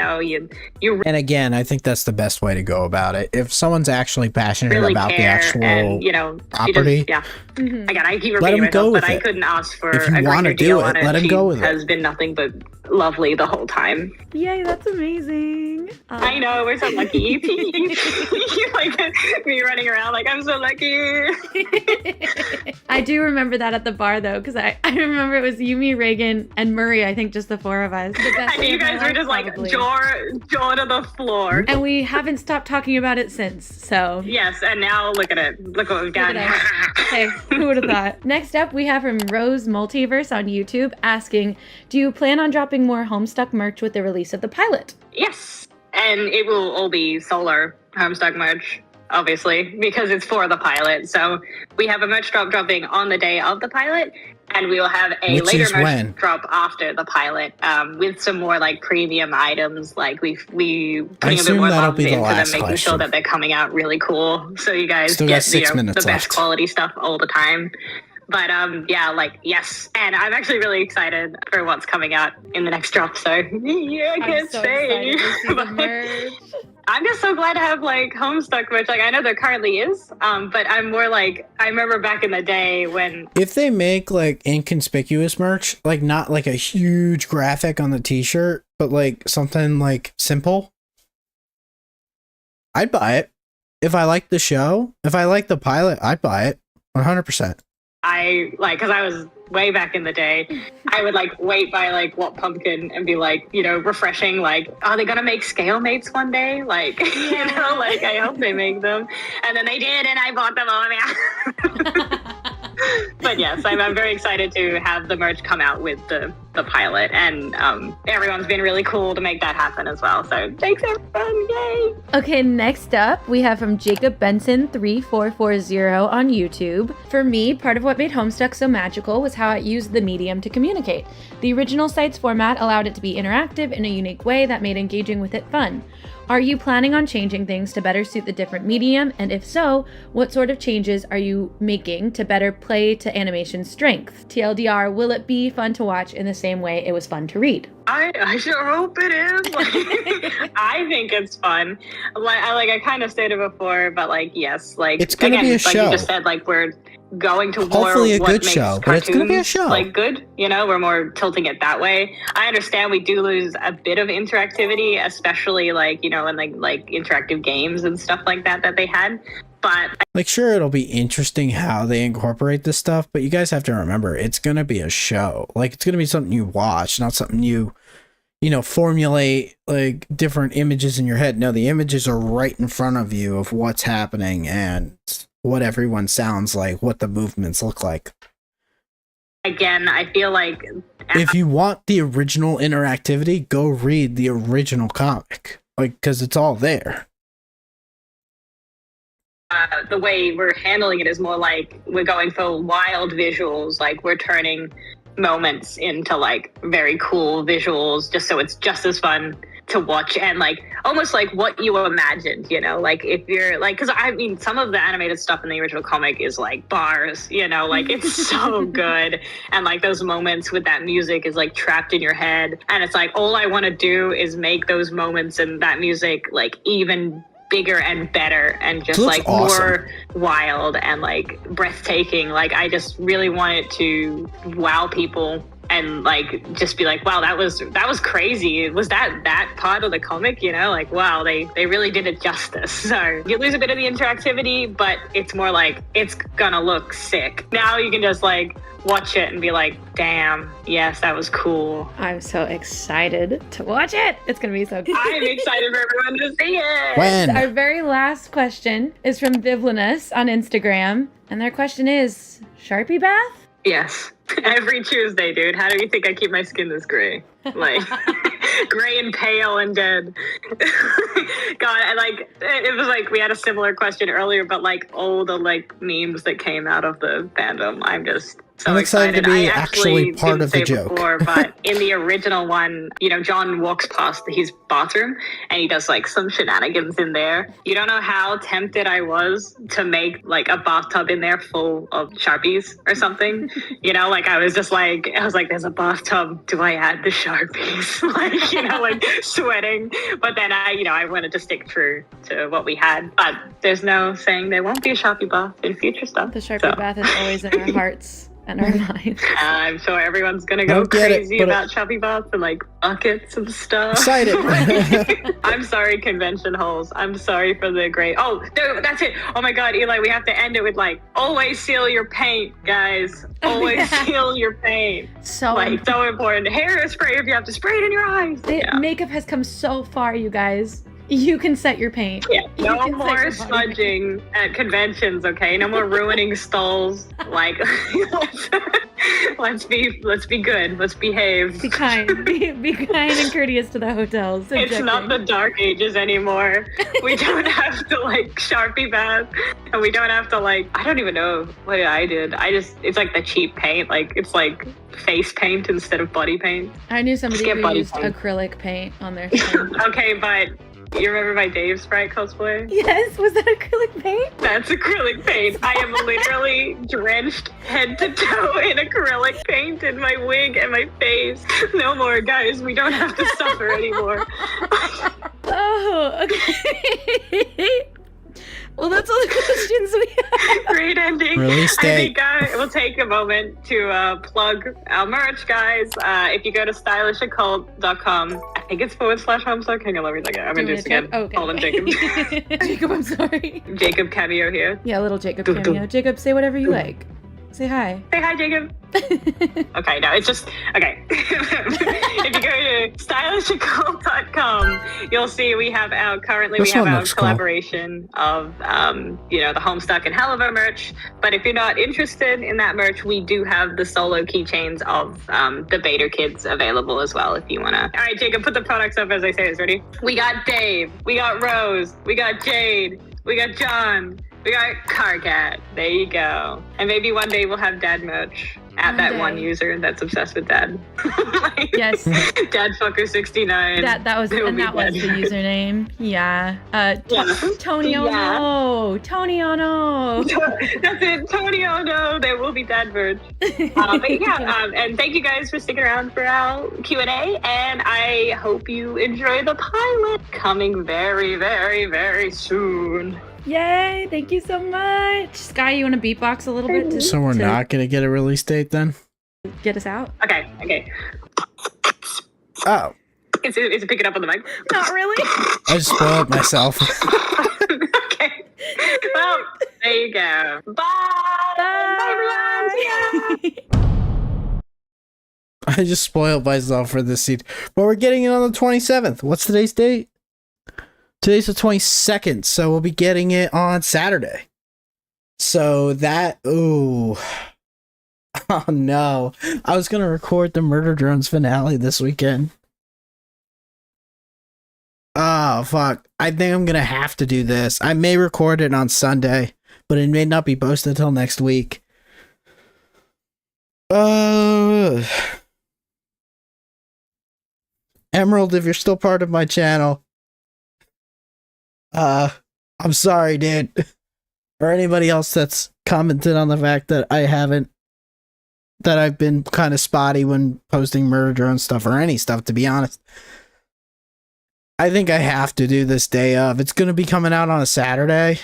Speaker 1: And again, I think that's the best way to go about it. If someone's actually passionate
Speaker 3: really
Speaker 1: about the actual property,
Speaker 3: Again, I keep repeating myself, but I couldn't ask for
Speaker 1: if you
Speaker 3: a greater deal on it.
Speaker 1: Let him go with it.
Speaker 3: Has been nothing but lovely the whole time.
Speaker 2: Yay, that's amazing.
Speaker 3: I know, we're so lucky. Me running around I'm so lucky.
Speaker 2: I do remember that at the bar, though, because I remember it was you, me, Reagan, and Murray, I think just the 4 of us.
Speaker 3: And you guys were just jaw to the floor.
Speaker 2: And we haven't stopped talking about it since, so.
Speaker 3: Yes, and now look at it. Look what we've got.
Speaker 2: Hey, who would have thought? Next up, we have from Rose Multiverse on YouTube asking, do you plan on dropping more Homestuck merch with the release of the pilot?
Speaker 3: Yes, and it will all be solar Homestuck merch, obviously, because it's for the pilot. So we have a merch drop dropping on the day of the pilot, and we will have a later merch drop after the pilot with some more premium items. We putting a bit more love into them, making sure that they're coming out really cool. So you guys
Speaker 1: still
Speaker 3: get
Speaker 1: the
Speaker 3: best quality stuff all the time. But yes, and I'm actually really excited for what's coming out in the next drop. So yeah, I can't say. I'm just so glad to have Homestuck merch. I know there currently is, but I'm more I remember back in the day when
Speaker 1: if they make inconspicuous merch, not a huge graphic on the t-shirt, but something simple, I'd buy it. If I like the show, if I like the pilot, I'd buy it 100%.
Speaker 3: Because I was way back in the day, I would wait by What Pumpkin and be refreshing, are they gonna make scale mates one day? I hope they make them. And then they did, and I bought them all. But yes, I'm very excited to have the merch come out with the pilot, and everyone's been really cool to make that happen as well. So thanks everyone, yay!
Speaker 2: Okay, next up we have from Jacob Benson 3440 on YouTube. For me, part of what made Homestuck so magical was how it used the medium to communicate. The original site's format allowed it to be interactive in a unique way that made engaging with it fun. Are you planning on changing things to better suit the different medium? And if so, what sort of changes are you making to better play to animation's strength? TLDR, will it be fun to watch in the same way it was fun to read?
Speaker 3: I sure hope it is. Like, I think it's fun. I kind of stated before, but like, yes, like
Speaker 1: it's gonna be a
Speaker 3: like
Speaker 1: show.
Speaker 3: You just said, like we're going to
Speaker 1: hopefully a
Speaker 3: what
Speaker 1: good
Speaker 3: makes
Speaker 1: show, but it's gonna be a show.
Speaker 3: Like good, we're more tilting it that way. I understand we do lose a bit of interactivity, especially like in like interactive games and stuff like that they had. But
Speaker 1: like, sure, it'll be interesting how they incorporate this stuff, but you guys have to remember, it's gonna be a show. Like, it's gonna be something you watch, not something you formulate like different images in your head. No, the images are right in front of you of what's happening and what everyone sounds like, what the movements look like.
Speaker 3: Again, I feel like
Speaker 1: if you want the original interactivity, go read the original comic, like, because it's all there.
Speaker 3: The way we're handling it is more like we're going for wild visuals, like we're turning moments into like very cool visuals, just so it's just as fun to watch and like almost like what you imagined, like if you're like, because I mean some of the animated stuff in the original comic is like bars, like it's so good, and like those moments with that music is like trapped in your head, and it's like all I want to do is make those moments and that music like even bigger and better and just like
Speaker 1: awesome.
Speaker 3: More wild and like breathtaking. Like I just really want it to wow people and like just be like, wow, that was crazy. Was that part of the comic? Like, wow, they really did it justice. So you lose a bit of the interactivity, but it's more like it's gonna look sick. Now you can just like watch it and be like, damn, yes, that was cool.
Speaker 2: I'm so excited to watch it. It's gonna be so good.
Speaker 3: I'm excited for everyone to see it.
Speaker 1: When?
Speaker 2: Our very last question is from Vivlinus on Instagram, and their question is, Sharpie bath?
Speaker 3: Yes. Every Tuesday, dude. How do you think I keep my skin this gray? Like, gray and pale and dead. God, and like, it was like, we had a similar question earlier, but like all the like memes that came out of the fandom, I'm just so
Speaker 1: I'm excited to be actually part of the joke.
Speaker 3: Before, but in the original one, John walks past his bathroom and he does like some shenanigans in there. You don't know how tempted I was to make like a bathtub in there full of Sharpies or something. Like I was like, there's a bathtub. Do I add the Sharpies? like sweating. But then I wanted to stick true to what we had. But there's no saying there won't be a Sharpie bath in future stuff.
Speaker 2: The Sharpie bath is always in our hearts and our minds.
Speaker 3: I'm sure everyone's gonna go crazy about Sharpie baths and like buckets and stuff.
Speaker 1: Excited.
Speaker 3: I'm sorry, convention halls. I'm sorry for the great. Oh, no, that's it. Oh my God, Eli, we have to end it with like, always seal your paint, guys. Always seal your paint. So important. Hairspray if you have to spray it in your eyes.
Speaker 2: Makeup has come so far, you guys. You can set your paint.
Speaker 3: Yeah, no more smudging at conventions, okay? No more ruining stalls. Like, let's be good. Let's behave.
Speaker 2: Be kind. Be kind and courteous to the hotels.
Speaker 3: It's not the dark ages anymore. We don't have to like Sharpie bath, and we don't have to like, I don't even know what I did. It's like the cheap paint. Like it's like face paint instead of body paint.
Speaker 2: I knew somebody who used acrylic paint on their skin.
Speaker 3: Okay, but you remember my Dave Sprite cosplay?
Speaker 2: Yes, was that acrylic paint?
Speaker 3: That's acrylic paint. I am literally drenched head to toe in acrylic paint in my wig and my face. No more, guys. We don't have to suffer anymore.
Speaker 2: Oh, okay. Well, that's all the questions we have.
Speaker 3: Great ending.
Speaker 1: Release date.
Speaker 3: I think we'll take a moment to plug our merch, guys. If you go to stylishoccult.com, I think it's /Homestuck. Hang on, let me look. I'm going to do this again.
Speaker 2: Okay.
Speaker 3: Hold on, Jacob.
Speaker 2: Jacob, I'm sorry.
Speaker 3: Jacob cameo here.
Speaker 2: Yeah, little Jacob cameo. Jacob, say whatever you like. Say hi.
Speaker 3: Say hi, Jacob. Okay, no, it's just, okay. If you go to stylishoccult.com, you'll see we have our collaboration of, the Homestuck and Helliver merch. But if you're not interested in that merch, we do have the solo keychains of the Vader Kids available as well if you want to. All right, Jacob, put the products up as I say this. Ready? We got Dave. We got Rose. We got Jade. We got John. We got Carcat. There you go. And maybe one day we'll have dad merch at
Speaker 2: One
Speaker 3: that
Speaker 2: day.
Speaker 3: one user that's obsessed with dad.
Speaker 2: Yes.
Speaker 3: Dadfucker69.
Speaker 2: That was
Speaker 3: It'll
Speaker 2: and
Speaker 3: be
Speaker 2: that was
Speaker 3: dad.
Speaker 2: the username. Yeah. Tony
Speaker 3: Yeah.
Speaker 2: Ono. Tony Ono.
Speaker 3: That's it, Tony. Oh no, there will be dad merch. But yeah, and thank you guys for sticking around for our Q&A, and I hope you enjoy the pilot coming very, very, very soon.
Speaker 2: Yay! Thank you so much, Sky. You want to beatbox a little bit?
Speaker 1: So we're
Speaker 2: to
Speaker 1: not gonna get a release date then?
Speaker 2: get us out.
Speaker 3: Okay.
Speaker 1: Oh,
Speaker 3: Is it picking up on the mic?
Speaker 2: Not really.
Speaker 1: I just spoiled myself.
Speaker 3: Okay. Well, there you go. Bye. Bye, everyone. See ya.
Speaker 1: I just spoiled myself for this scene. But we're getting it on the 27th. What's today's date? Today's the 22nd, so we'll be getting it on Saturday. So that, ooh. Oh no. I was going to record the Murder Drones finale this weekend. Oh, fuck. I think I'm going to have to do this. I may record it on Sunday, but it may not be posted until next week. Emerald, if you're still part of my channel, I'm sorry, dude. Or anybody else that's commented on the fact that I've been kind of spotty when posting Murder Drone stuff or any stuff, to be honest. I think I have to do this day of. It's going to be coming out on a Saturday.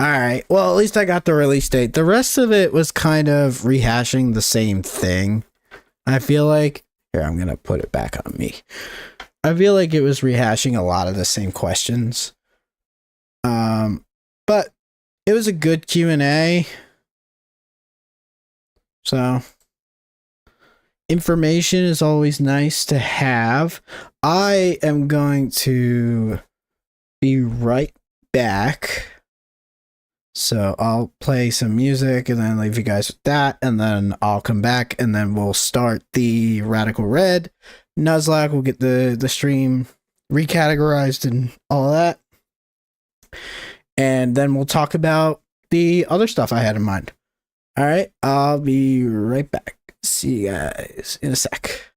Speaker 1: Alright, well, at least I got the release date. The rest of it was kind of rehashing the same thing. I feel like... Here, I'm going to put it back on me. I feel like it was rehashing a lot of the same questions. But it was a good Q&A. So, information is always nice to have. I am going to be right back. So I'll play some music and then leave you guys with that, and then I'll come back and then we'll start the Radical Red. Nuzlocke will get the stream recategorized and all that. And then we'll talk about the other stuff I had in mind. All right, I'll be right back. See you guys in a sec.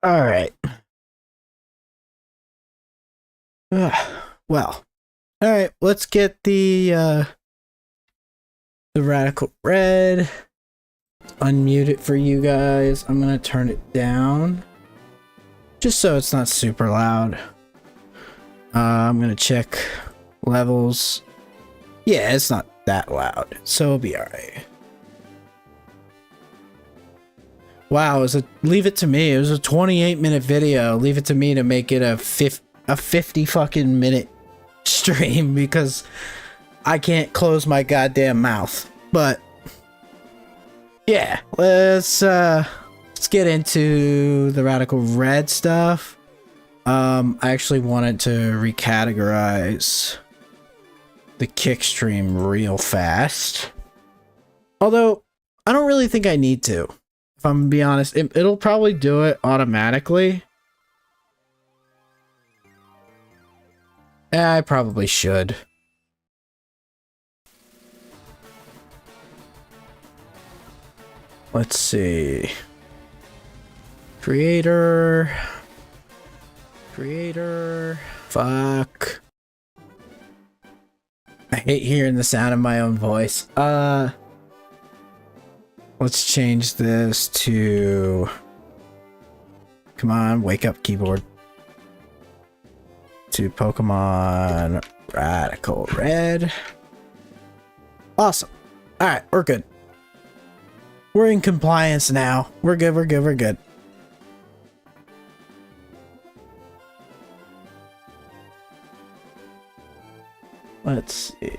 Speaker 1: All right. Well, all right. Let's get the Radical Red. Unmute it for you guys. I'm gonna turn it down just so it's not super loud. I'm gonna check levels. Yeah, it's not that loud, so it'll be all right. Wow, leave it to me. It was a 28-minute video. Leave it to me to make it a 50 fucking minute stream because I can't close my goddamn mouth. But yeah, let's get into the Radical Red stuff. I actually wanted to recategorize the kick stream real fast. Although I don't really think I need to. If I'm gonna be honest, it'll probably do it automatically. I probably should. Let's see. Creator. Fuck. I hate hearing the sound of my own voice. Let's change this to... Come on, wake up, keyboard. To Pokemon Radical Red. Awesome. Alright, we're good. We're in compliance now. We're good. Let's see.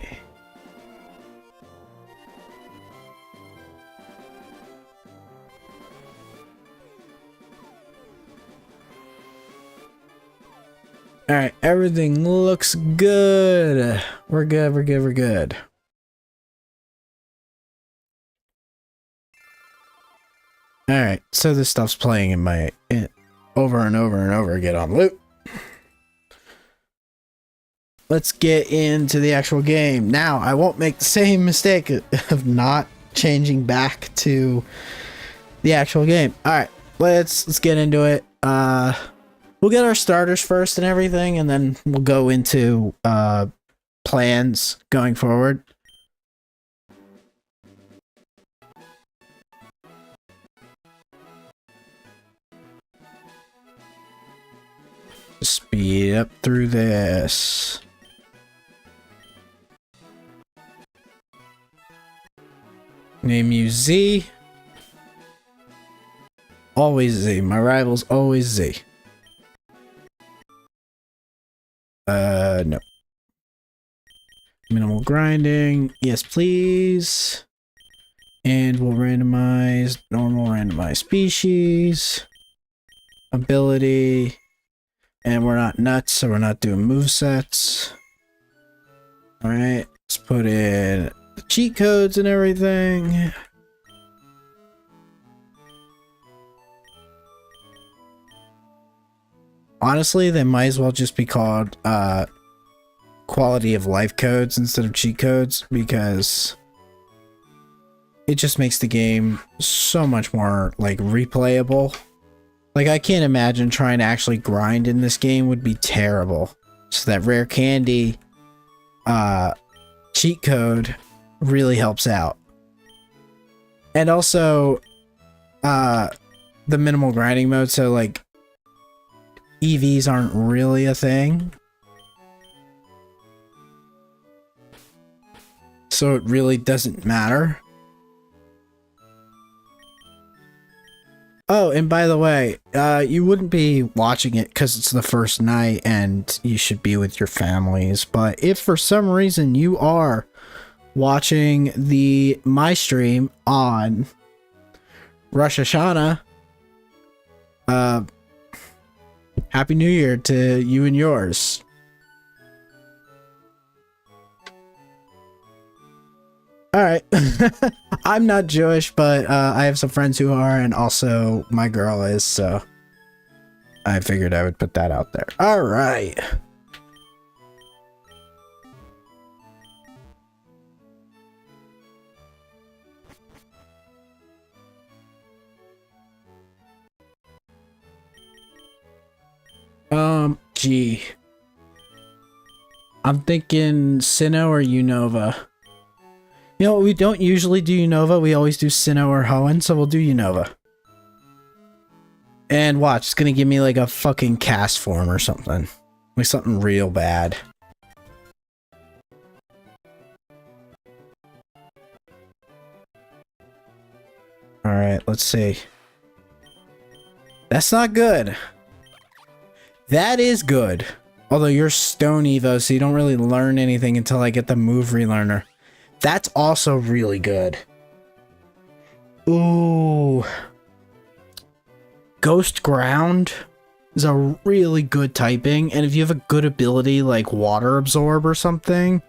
Speaker 1: Alright, everything looks good. We're good. Alright, so this stuff's playing in my over and over again on loop. Let's get into the actual game. Now, I won't make the same mistake of not changing back to the actual game. Alright, let's get into it. We'll get our starters first and everything, and then we'll go into plans going forward. Speed up through this. Name you Z. Always Z. My rival's always Z. No. Minimal grinding. Yes, please. And we'll randomize normal, randomize species. Ability. And we're not nuts, so we're not doing movesets. Alright, let's put in the cheat codes and everything. Honestly, they might as well just be called quality of life codes instead of cheat codes, because it just makes the game so much more like replayable. Like, I can't imagine trying to actually grind in this game would be terrible. So that rare candy cheat code really helps out. And also the minimal grinding mode, so like EVs aren't really a thing. So it really doesn't matter. Oh, and by the way, you wouldn't be watching it because it's the first night and you should be with your families. But if for some reason you are watching my stream on Rosh Hashanah, Happy New Year to you and yours. Alright. I'm not Jewish, but I have some friends who are, and also my girl is, so I figured I would put that out there. Alright. Gee. I'm thinking Sinnoh or Unova. You know, we don't usually do Unova. We always do Sinnoh or Hoenn, so we'll do Unova. And watch, it's gonna give me like a fucking cast form or something. Like something real bad. Alright, let's see. That's not good. That is good. Although you're Stone Evo, so you don't really learn anything until I get the move relearner. That's also really good. Ooh. Ghost Ground is a really good typing, and if you have a good ability like Water Absorb or something.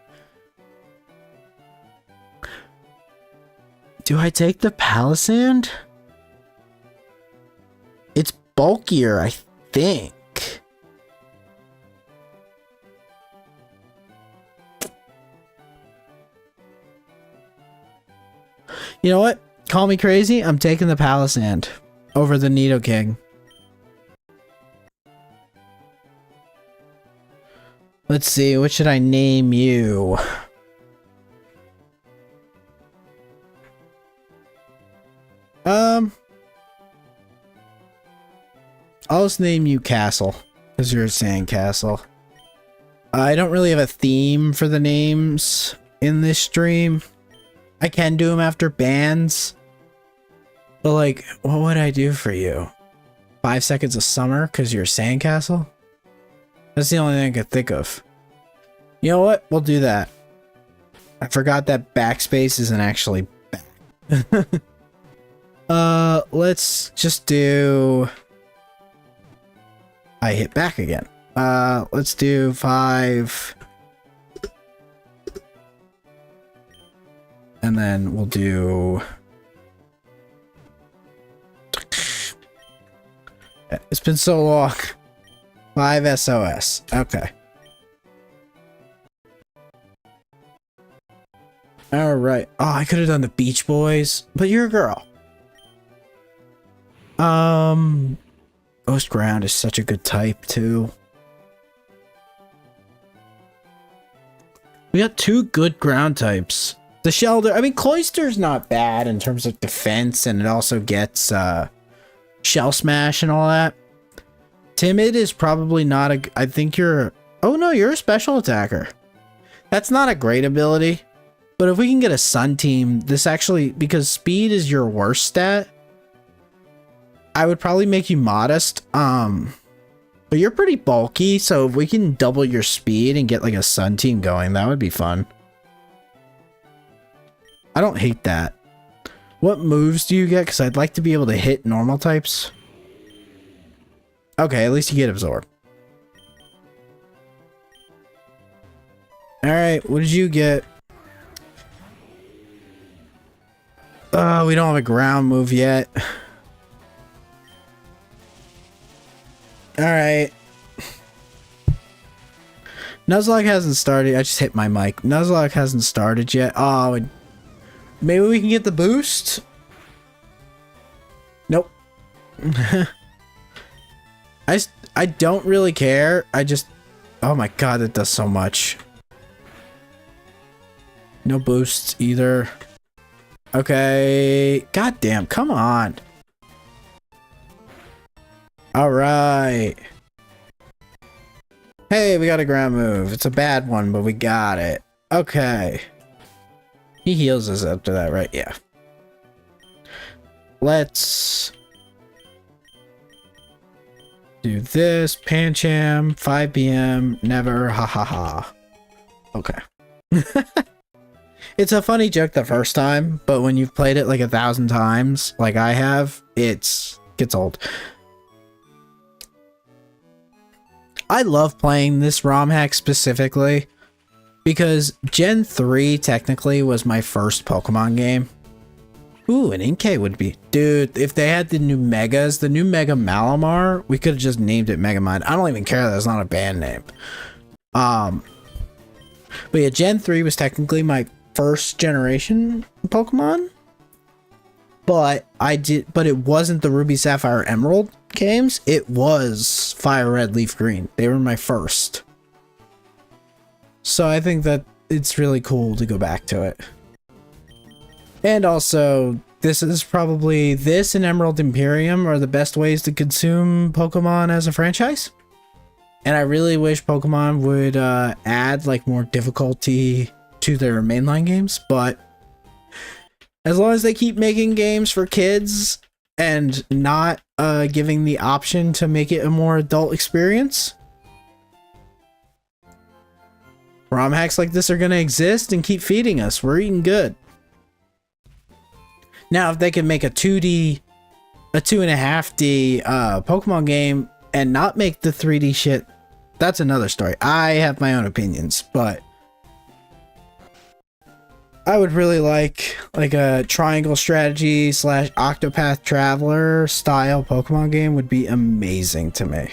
Speaker 1: Do I take the Palisand? It's bulkier, I think. You know what? Call me crazy. I'm taking the Palisand over the Nidoking. Let's see. What should I name you? I'll just name you Castle, because you're a Sandcastle. I don't really have a theme for the names in this stream. I can do them after bands. But like, what would I do for you? 5 Seconds of Summer, because you're a Sandcastle? That's the only thing I could think of. You know what? We'll do that. I forgot that backspace isn't actually back. Let's just do... I hit back again. Let's do 5. And then we'll do... It's been so long. 5 SOS. Okay. Alright. Oh, I could have done the Beach Boys, but you're a girl. Ghost Ground is such a good type, too. We got 2 good ground types. The Shelter, I mean, Cloyster's not bad in terms of defense, and it also gets, Shell Smash and all that. Timid is probably not a... I think you're... Oh, no, you're a special attacker. That's not a great ability. But if we can get a Sun team, this actually... Because speed is your worst stat, I would probably make you Modest. But you're pretty bulky, so if we can double your speed and get like a Sun team going, that would be fun. I don't hate that. What moves do you get? Because I'd like to be able to hit normal types. Okay, at least you get Absorb. Alright, what did you get? We don't have a ground move yet. Alright. Nuzlocke hasn't started. I just hit my mic. Nuzlocke hasn't started yet. Oh, maybe we can get the boost? Nope. I don't really care. I just... Oh my god, that does so much. No boosts either. Okay. God damn, come on. Alright. Hey, we got a ground move. It's a bad one, but we got it. Okay. He heals us after that, right? Yeah. Let's do this. Pancham, 5 PM, never, ha ha ha. Okay. It's a funny joke the first time, but when you've played it like 1,000 times, like I have, it gets old. I love playing this ROM hack specifically because Gen 3 technically was my first Pokemon game. Ooh, an Inkay would be... Dude, if they had the new Megas, the new Mega Malamar, we could have just named it Megamind. I don't even care, that's not a band name. But yeah, Gen 3 was technically my first generation Pokemon. But it wasn't the Ruby Sapphire Emerald games, it was Fire Red, Leaf Green. They were my first. So I think that it's really cool to go back to it. And also, this and Emerald Imperium are the best ways to consume Pokemon as a franchise. And I really wish Pokemon would add like more difficulty to their mainline games, but as long as they keep making games for kids and not giving the option to make it a more adult experience, ROM hacks like this are going to exist and keep feeding us. We're eating good. Now, if they can make a 2D, a 2.5D Pokemon game and not make the 3D shit, that's another story. I have my own opinions, but I would really like a triangle strategy / Octopath Traveler style Pokemon game would be amazing to me.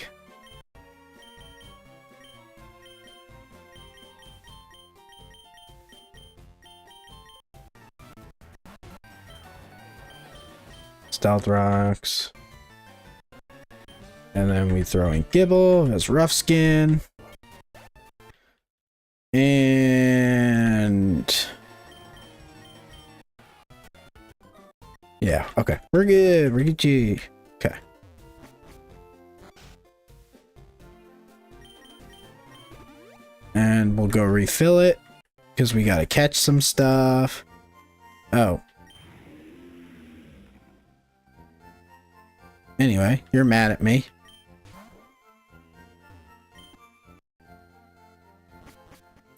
Speaker 1: Stealth Rocks. And then we throw in Gible as Rough Skin. And yeah, okay. We're good. We're Gucci. Okay. And we'll go refill it because we gotta catch some stuff. Oh. Anyway, you're mad at me.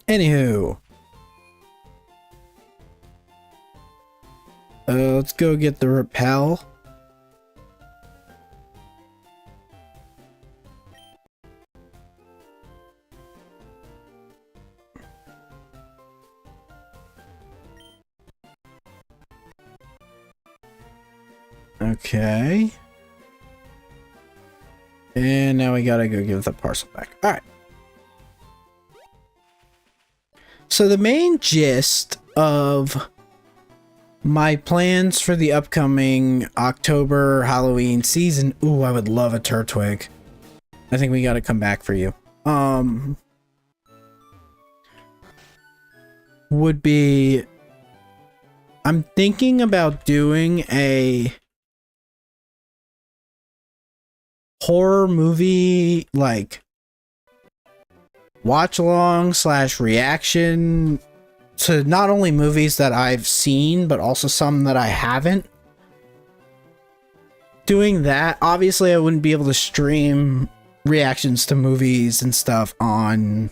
Speaker 1: Anywho. Let's go get the repel. Okay. And now we gotta go give the parcel back. Alright. So the main gist of my plans for the upcoming October Halloween season. Ooh, I would love a Turtwig. I think we gotta come back for you. Would be... I'm thinking about doing a horror movie, like, watch along / reaction to not only movies that I've seen, but also some that I haven't. Doing that, obviously I wouldn't be able to stream reactions to movies and stuff on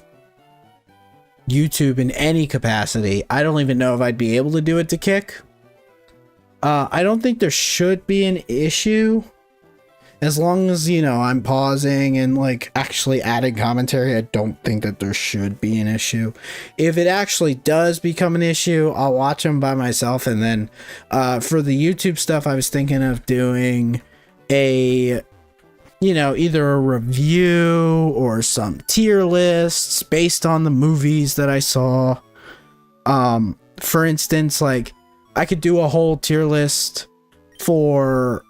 Speaker 1: YouTube in any capacity. I don't even know if I'd be able to do it to Kick. I don't think there should be an issue. As long as, you know, I'm pausing and, like, actually adding commentary, I don't think that there should be an issue. If it actually does become an issue, I'll watch them by myself. And then for the YouTube stuff, I was thinking of doing a, you know, either a review or some tier lists based on the movies that I saw. For instance, like, I could do a whole tier list for...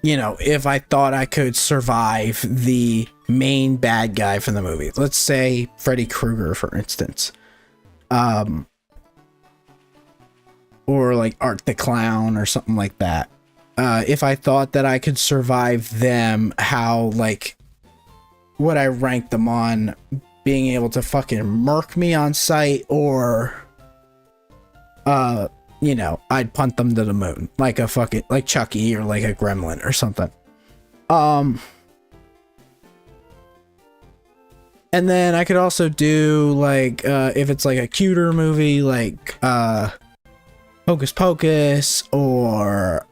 Speaker 1: you know, if I thought I could survive the main bad guy from the movie. Let's say Freddy Krueger, for instance. Or like Art the Clown or something like that. If I thought that I could survive them, how, like, would I rank them on being able to fucking murk me on sight, or, you know, I'd punt them to the moon, like a fucking, like Chucky or like a gremlin or something. And then I could also do, like, if it's like a cuter movie, like, Hocus Pocus, or,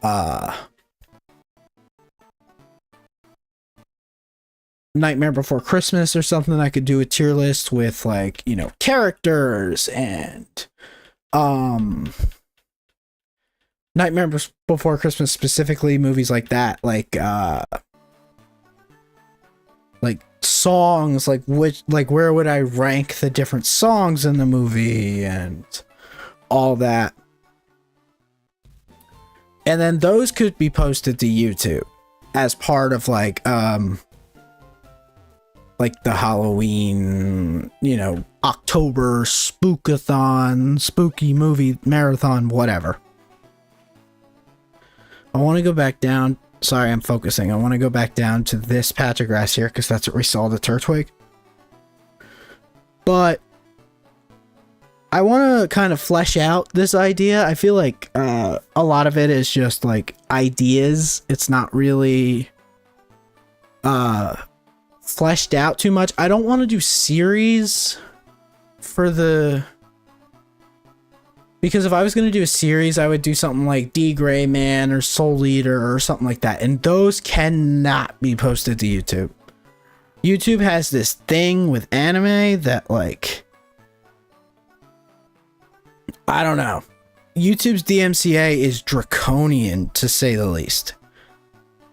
Speaker 1: Nightmare Before Christmas or something, I could do a tier list with, like, you know, characters and, Nightmare Before Christmas specifically, movies like that, like songs, like which, like, where would I rank the different songs in the movie and all that. And then those could be posted to YouTube. as part of like the Halloween, October spookathon, spooky movie marathon, whatever. I want to go back down. Sorry, I'm focusing. I want to go back down to this patch of grass here because that's what we saw the Turtwig. But I want to kind of flesh out this idea. I feel like a lot of it is just like ideas. It's not really fleshed out too much. I don't want to do series for the... Because if I was going to do a series, I would do something like D Gray Man or Soul Eater or something like that. And those cannot be posted to YouTube. YouTube has this thing with anime that, like, I don't know. YouTube's DMCA is draconian, to say the least.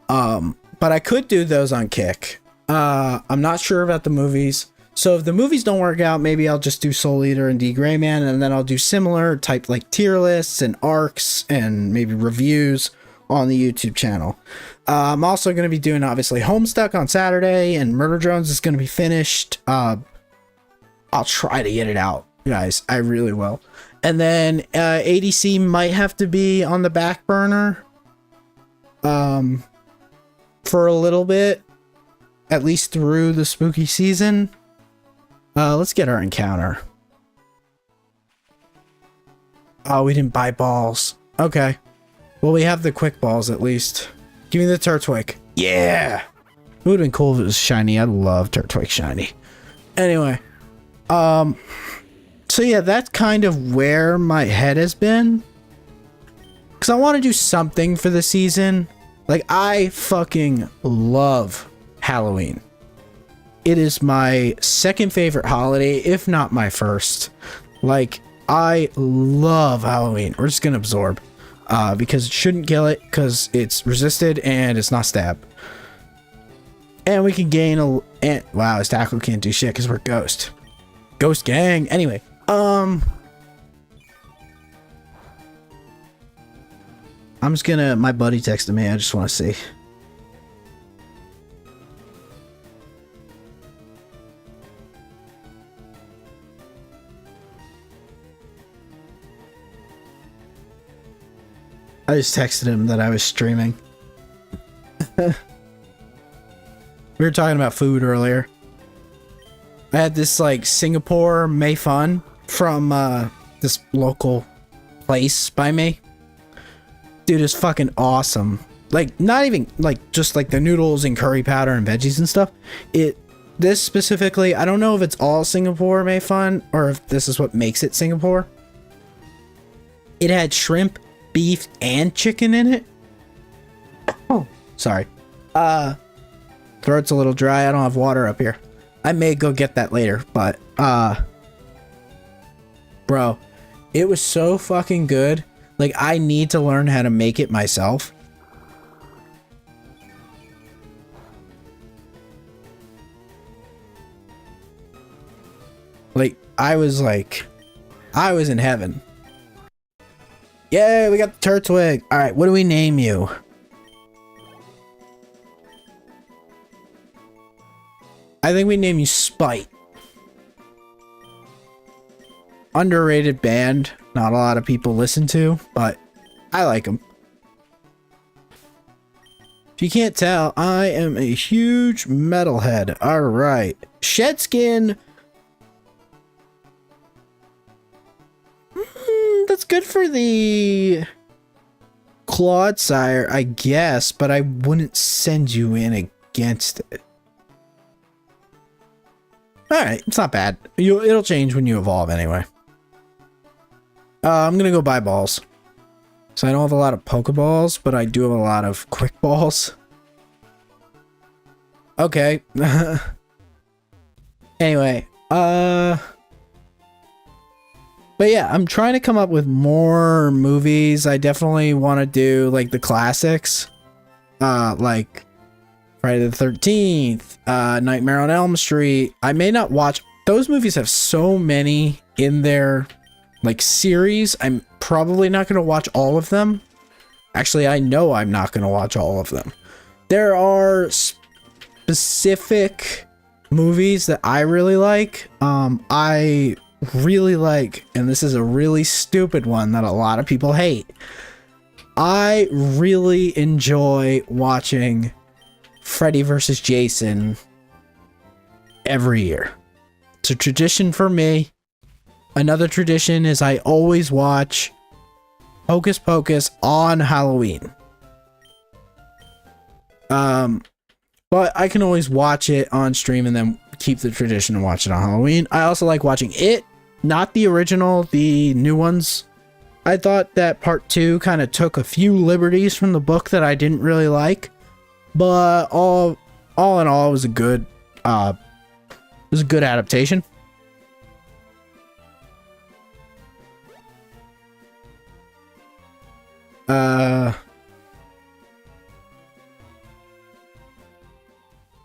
Speaker 1: But I could do those on Kick. I'm not sure about the movies. So if the movies don't work out, maybe I'll just do Soul Eater and D Gray Man, and then I'll do similar type like tier lists and arcs and maybe reviews on the YouTube channel. I'm also going to be doing obviously Homestuck on Saturday, and Murder Drones is going to be finished. I'll try to get it out, guys. I really will. And then ADC might have to be on the back burner for a little bit, at least through the spooky season. Let's get our encounter. Oh, we didn't buy balls. Okay. Well, we have the quick balls at least. Give me the Turtwig. Yeah! It would have been cool if it was shiny. I love Turtwig shiny. Anyway. So yeah, that's kind of where my head has been. Because I want to do something for the season. Like, I fucking love Halloween. It is my second favorite holiday, if not my first. Like, I love Halloween. We're just gonna absorb. Because it shouldn't kill it, because it's resisted and it's not stabbed. And we can gain a... wow, his tackle can't do shit because we're Ghost. Ghost gang. Anyway, I'm just gonna... My buddy texted me. I just want to see. I just texted him that I was streaming. We were talking about food earlier. I had this like Singapore Mei Fun from this local place by me. Dude, it's fucking awesome. Like, not even like just like the noodles and curry powder and veggies and stuff. This specifically, I don't know if it's all Singapore Mei Fun or if this is what makes it Singapore. It had shrimp, beef, and chicken in it. Oh, sorry. Throat's a little dry. I don't have water up here. I may go get that later, but bro, it was so fucking good. Like, I need to learn how to make it myself. Like, I was in heaven. Yeah, we got the Turtwig. All right, what do we name you? I think we name you Spite. Underrated band. Not a lot of people listen to, but I like them. If you can't tell, I am a huge metalhead. All right. Shedskin. That's good for the Clodsire, I guess, but I wouldn't send you in against it. Alright, it's not bad. It'll change when you evolve anyway. I'm gonna go buy balls. So I don't have a lot of Pokeballs, but I do have a lot of Quick Balls. Okay. Anyway, but yeah, I'm trying to come up with more movies. I definitely want to do like the classics. Like Friday the 13th, Nightmare on Elm Street. I may not watch... Those movies have so many in their like series. I'm probably not going to watch all of them. Actually, I know I'm not going to watch all of them. There are specific movies that I really like. I really like, and this is a really stupid one that a lot of people hate. I really enjoy watching Freddy vs. Jason every year. It's a tradition for me. Another tradition is I always watch Hocus Pocus on Halloween. But I can always watch it on stream and then keep the tradition and watch it on Halloween. I also like watching it, not the original, the new ones. I thought that part 2 kind of took a few liberties from the book that I didn't really like, but all in all, it was a good adaptation.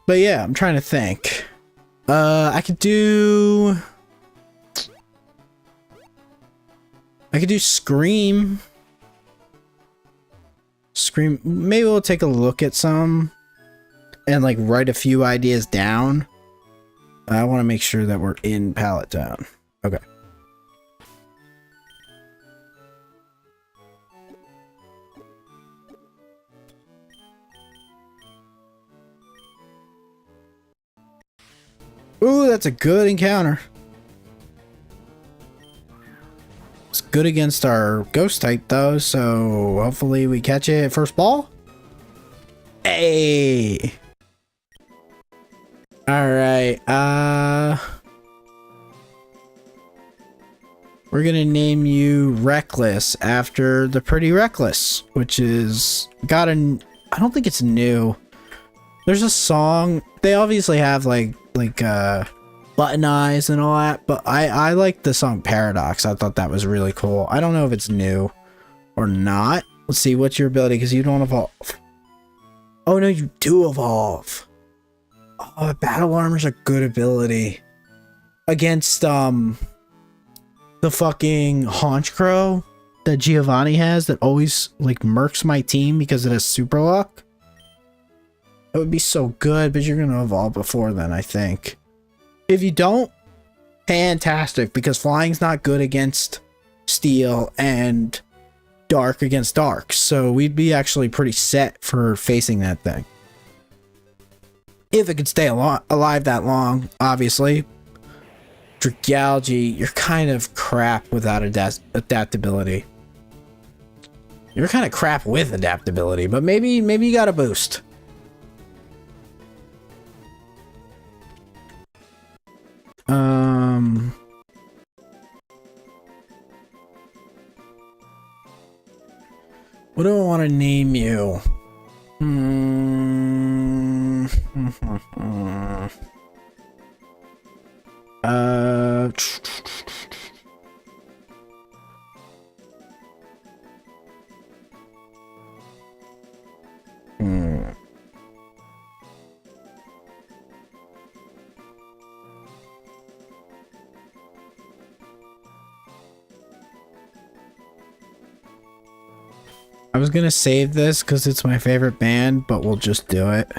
Speaker 1: But yeah, I'm trying to think. I could do Scream. Maybe we'll take a look at some and like write a few ideas down. I want to make sure that we're in Pallet Town. Okay. Ooh, that's a good encounter. It's good against our ghost type though, so hopefully we catch it at first ball. Hey. All right. We're gonna name you Reckless after the Pretty Reckless, which is I don't think it's new. There's a song. They obviously have like Button Eyes and all that, but I like the song Paradox. I thought that was really cool. I don't know if it's new or not. Let's see, what's your ability? Because you don't evolve. Oh no, you do evolve. Oh, battle armor's a good ability against the fucking Haunch Crow that Giovanni has that always like murks my team because it has super luck. That would be so good, but you're gonna evolve before then, I think. If you don't, fantastic, because flying's not good against steel and dark against dark, so we'd be actually pretty set for facing that thing. If it could stay alive that long, obviously. Dragalge, you're kind of crap without adaptability. You're kind of crap with adaptability, but maybe you got a boost. What do I want to name you? I was gonna save this because it's my favorite band, but we'll just do it.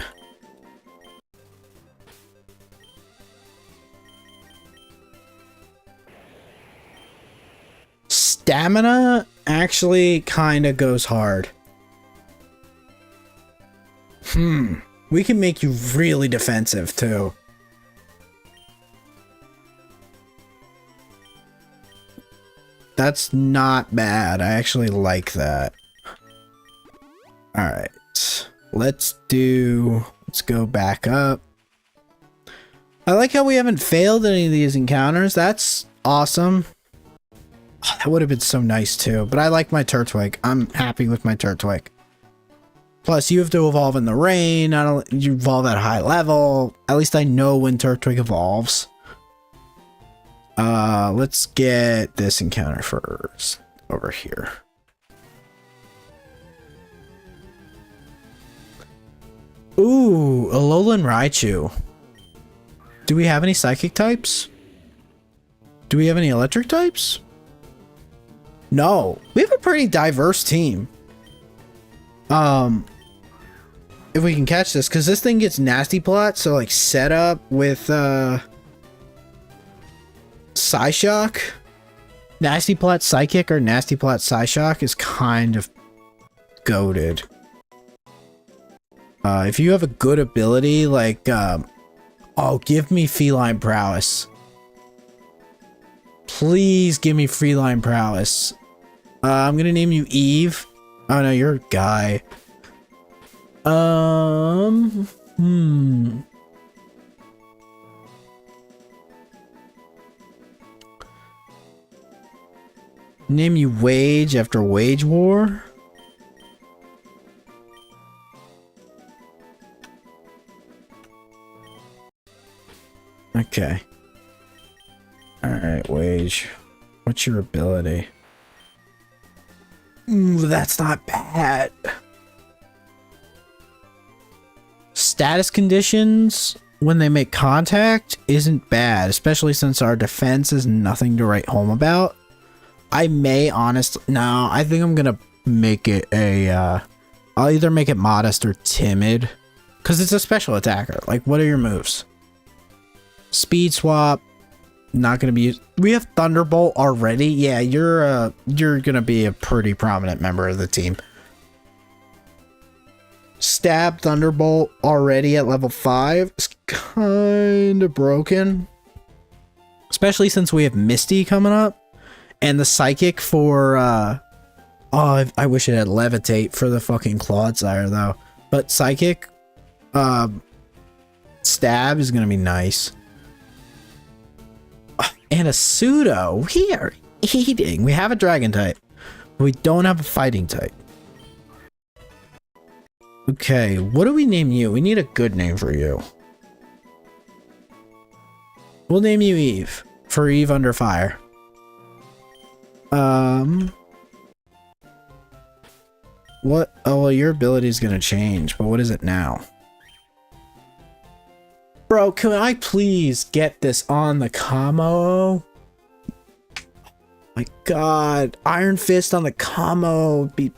Speaker 1: Stamina actually kind of goes hard. We can make you really defensive too. That's not bad. I actually like that. Alright, let's go back up. I like how we haven't failed any of these encounters. That's awesome. Oh, that would have been so nice too, but I like my Turtwig. I'm happy with my Turtwig. Plus, you have to evolve in the rain. You evolve at a high level. At least I know when Turtwig evolves. Let's get this encounter first over here. Ooh, Alolan Raichu. Do we have any psychic types? Do we have any electric types? No. We have a pretty diverse team. if we can catch this, because this thing gets nasty plot, so like set up with Psyshock. Nasty plot Psychic or nasty plot Psyshock is kind of goated. If you have a good ability, like oh, give me feline prowess. Please give me feline prowess. I'm gonna name you Eve. Oh no, you're a guy. Name you Wage after Wage War. Okay. Alright, Wage. What's your ability? Ooh, that's not bad. Status conditions when they make contact isn't bad, especially since our defense is nothing to write home about. I may no, I think I'm gonna make it a, I'll either make it modest or timid. Because it's a special attacker. Like, what are your moves? Speed swap. Not gonna be used. We have Thunderbolt already. Yeah, you're gonna be a pretty prominent member of the team. Stab Thunderbolt already at level 5 is kind of broken. Especially since we have Misty coming up. And the Psychic for, oh, I wish it had Levitate for the fucking Clodsire, though. But Psychic, Stab is gonna be nice. And a Pseudo. We are eating. We have a Dragon type. But we don't have a Fighting type. Okay, what do we name you? We need a good name for you. We'll name you Eve. For Eve Under Fire. What? Oh, well, your ability is gonna change, but what is it now? Bro, can I please get this on the Camo? My god, Iron Fist on the Camo would be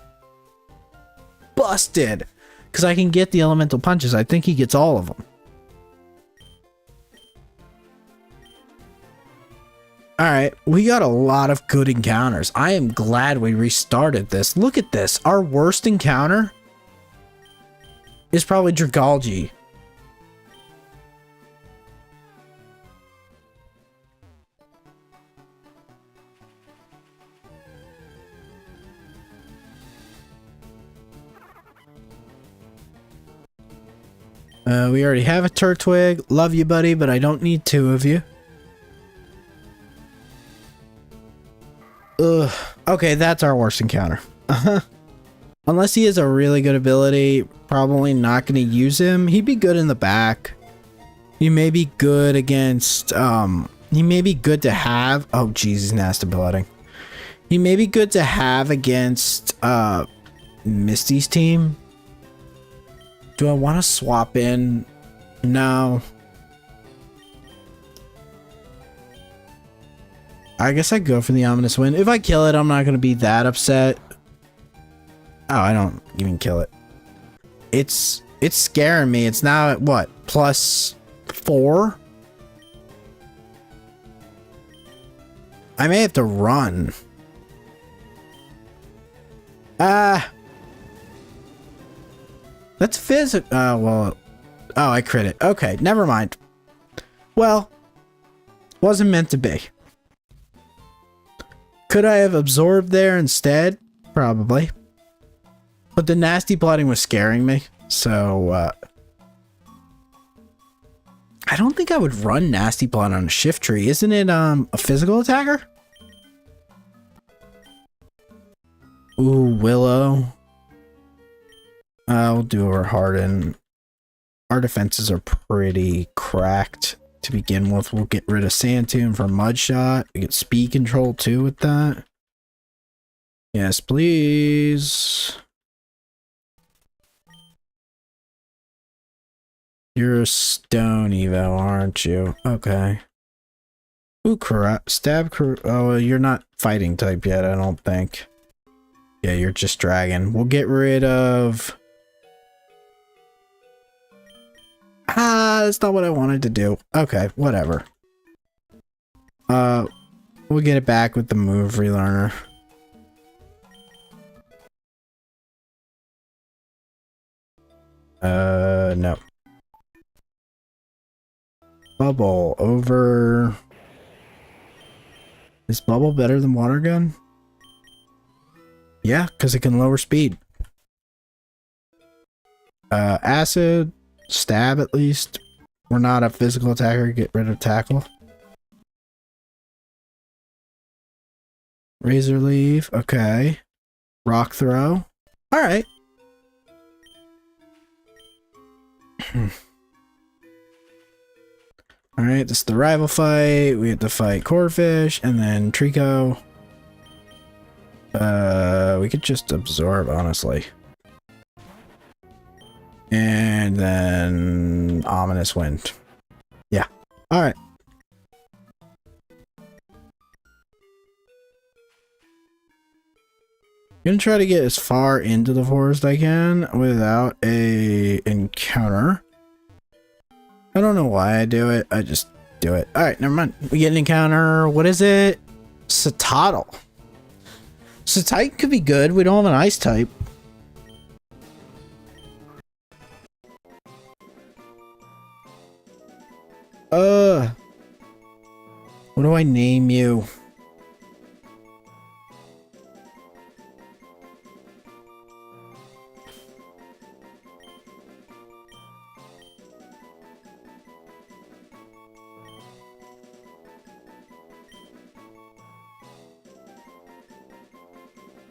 Speaker 1: busted. Because I can get the elemental punches. I think he gets all of them. Alright, we got a lot of good encounters. I am glad we restarted this. Look at this. Our worst encounter is probably Dragalge. We already have a Turtwig. Love you, buddy, but I don't need two of you. Ugh. Okay, that's our worst encounter. Unless he has a really good ability, probably not going to use him. He'd be good in the back. He may be good against, he may be good to have. Oh, Jesus, nasty blooding. He may be good to have against, Misty's team. Do I want to swap in? No. I guess I'd go for the Ominous Wind. If I kill it, I'm not going to be that upset. Oh, I don't even kill it. It's scaring me. It's now at what? +4? I may have to run. That's physical. Well. Oh, I crit it. Okay, never mind. Well, wasn't meant to be. Could I have absorbed there instead? Probably. But the nasty plotting was scaring me. So, I don't think I would run nasty plot on a shift tree. Isn't it, a physical attacker? Ooh, Willow. We'll do our Harden. Our defenses are pretty cracked to begin with. We'll get rid of Sandtomb for Mudshot. We get speed control too with that. Yes, please. You're a stone evo, aren't you? Okay. Ooh, stab. Oh, you're not fighting type yet, I don't think. Yeah, you're just dragon. We'll get rid of That's not what I wanted to do. Okay, whatever. We'll get it back with the move relearner. No. Bubble over. Is bubble better than water gun? Yeah, because it can lower speed. Acid, stab at least. We're not a physical attacker, get rid of tackle. Razor leaf, okay. Rock throw. Alright. Alright, this is the rival fight. We have to fight Corefish and then Trico. We could just absorb, honestly. And then Ominous Wind. Yeah. Alright. I'm gonna try to get as far into the forest I can without a encounter. I don't know why I do it. I just do it. Alright, never mind. We get an encounter. What is it? Citadel. Citite could be good. We don't have an ice type. What do I name you?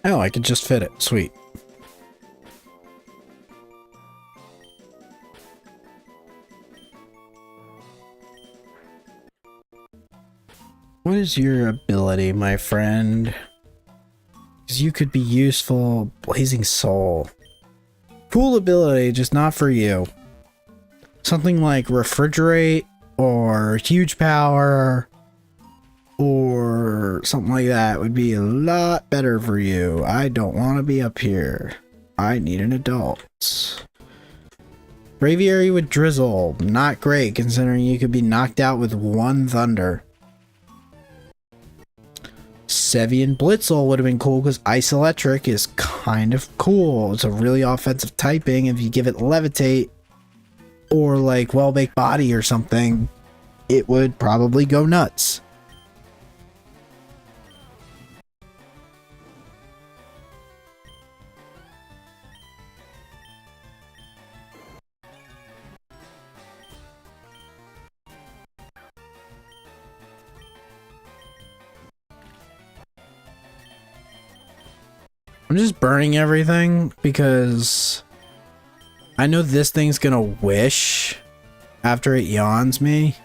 Speaker 1: Oh, I could just fit it. Sweet. What is your ability, my friend? Because you could be useful. Blazing Soul. Cool ability, just not for you. Something like Refrigerate or Huge Power or something like that would be a lot better for you. I don't want to be up here. I need an adult. Braviary with Drizzle. Not great considering you could be knocked out with one Thunder. Sevian Blitzel would have been cool because Ice Electric is kind of cool. It's a really offensive typing. If you give it Levitate or like Well-Baked Body or something, it would probably go nuts. I'm just burning everything because I know this thing's gonna wish after it yawns me.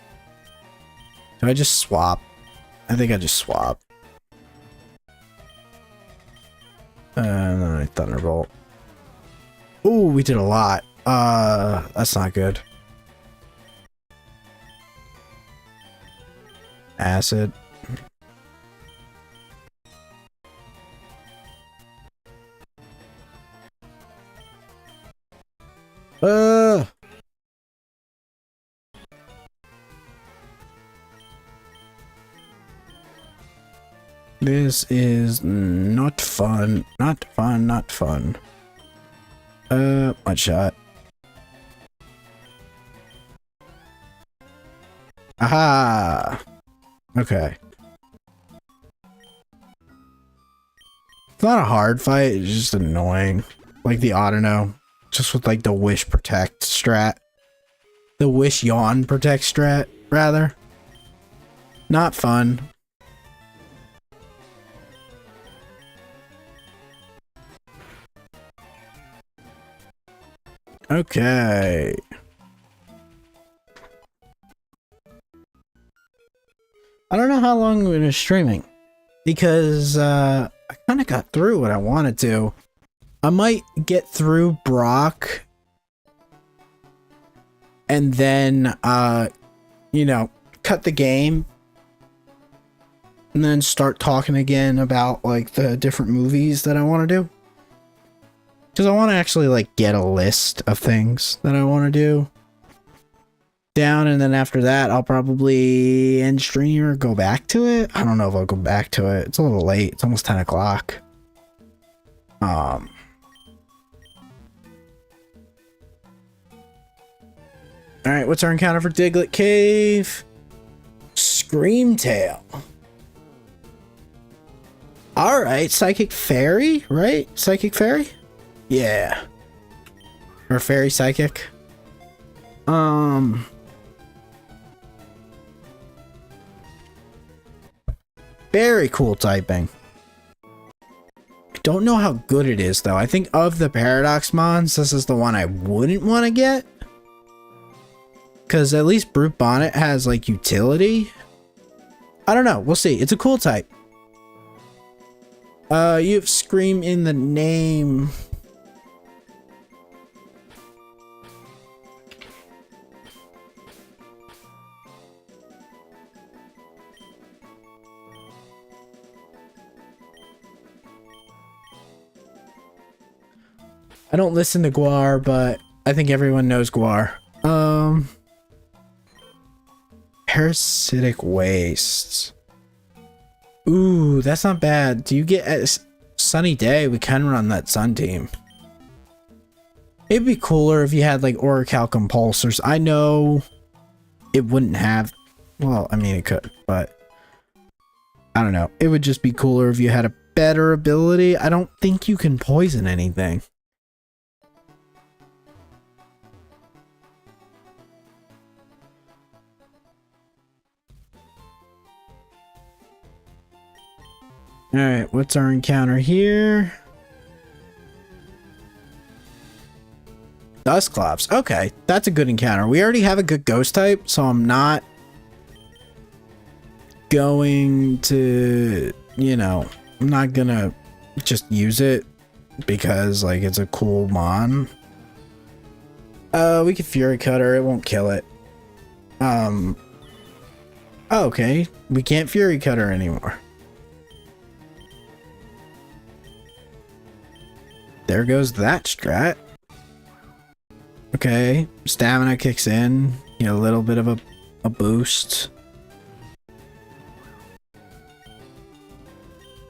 Speaker 1: Do I just swap? I think I just swap. And then I Thunderbolt. Ooh, we did a lot. That's not good. Acid. This is not fun. Not fun, not fun. One shot. Aha! Okay. It's not a hard fight, it's just annoying. Like the Autono. Just with like the Wish Protect strat. The Wish Yawn Protect strat, rather. Not fun. Okay. I don't know how long we've been streaming. Because I kind of got through what I wanted to. I might get through Brock and then, you know, cut the game and then start talking again about like the different movies that I want to do. Because I want to actually like get a list of things that I want to do. down, and then after that, I'll probably end stream or go back to it. I don't know if I'll go back to it. It's a little late. It's almost 10 o'clock. All right, what's our encounter for Diglett Cave? Screamtail. All right, Psychic Fairy, right? Psychic Fairy? Yeah. Or Fairy Psychic. Very cool typing. I don't know how good it is, though. I think of the Paradox Mons, this is the one I wouldn't want to get. Because at least Brute Bonnet has, like, utility. I don't know. We'll see. It's a cool type. You have Scream in the name. I don't listen to Guar, but I think everyone knows Guar. Parasitic Wastes. Ooh, that's not bad. Do you get a Sunny Day? We can run that Sun team. It'd be cooler if you had like Oracle Compulsors. I know it wouldn't have. Well, I mean, it could, but I don't know. It would just be cooler if you had a better ability. I don't think you can poison anything. Alright, what's our encounter here? Dusclops. Okay, that's a good encounter. We already have a good ghost type, so I'm not going to, you know, I'm not gonna just use it because, like, it's a cool mon. We could Fury Cutter. It won't kill it. Okay, we can't Fury Cutter anymore. There goes that strat. Okay, stamina kicks in. You know, a little bit of a boost.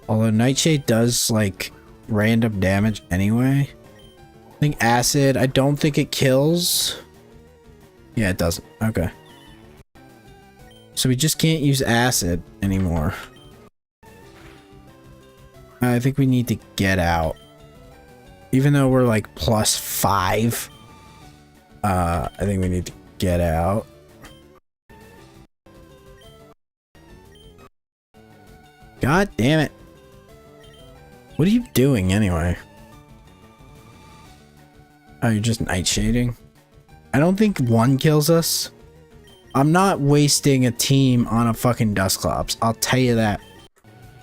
Speaker 1: Although Nightshade does, like, random damage anyway. I think Acid, I don't think it kills. Yeah, it doesn't. Okay. So we just can't use Acid anymore. I think we need to get out. Even though we're like +5, I think we need to get out. God damn it. What are you doing anyway? Oh, you're just nightshading? I don't think one kills us. I'm not wasting a team on a fucking Dusclops. I'll tell you that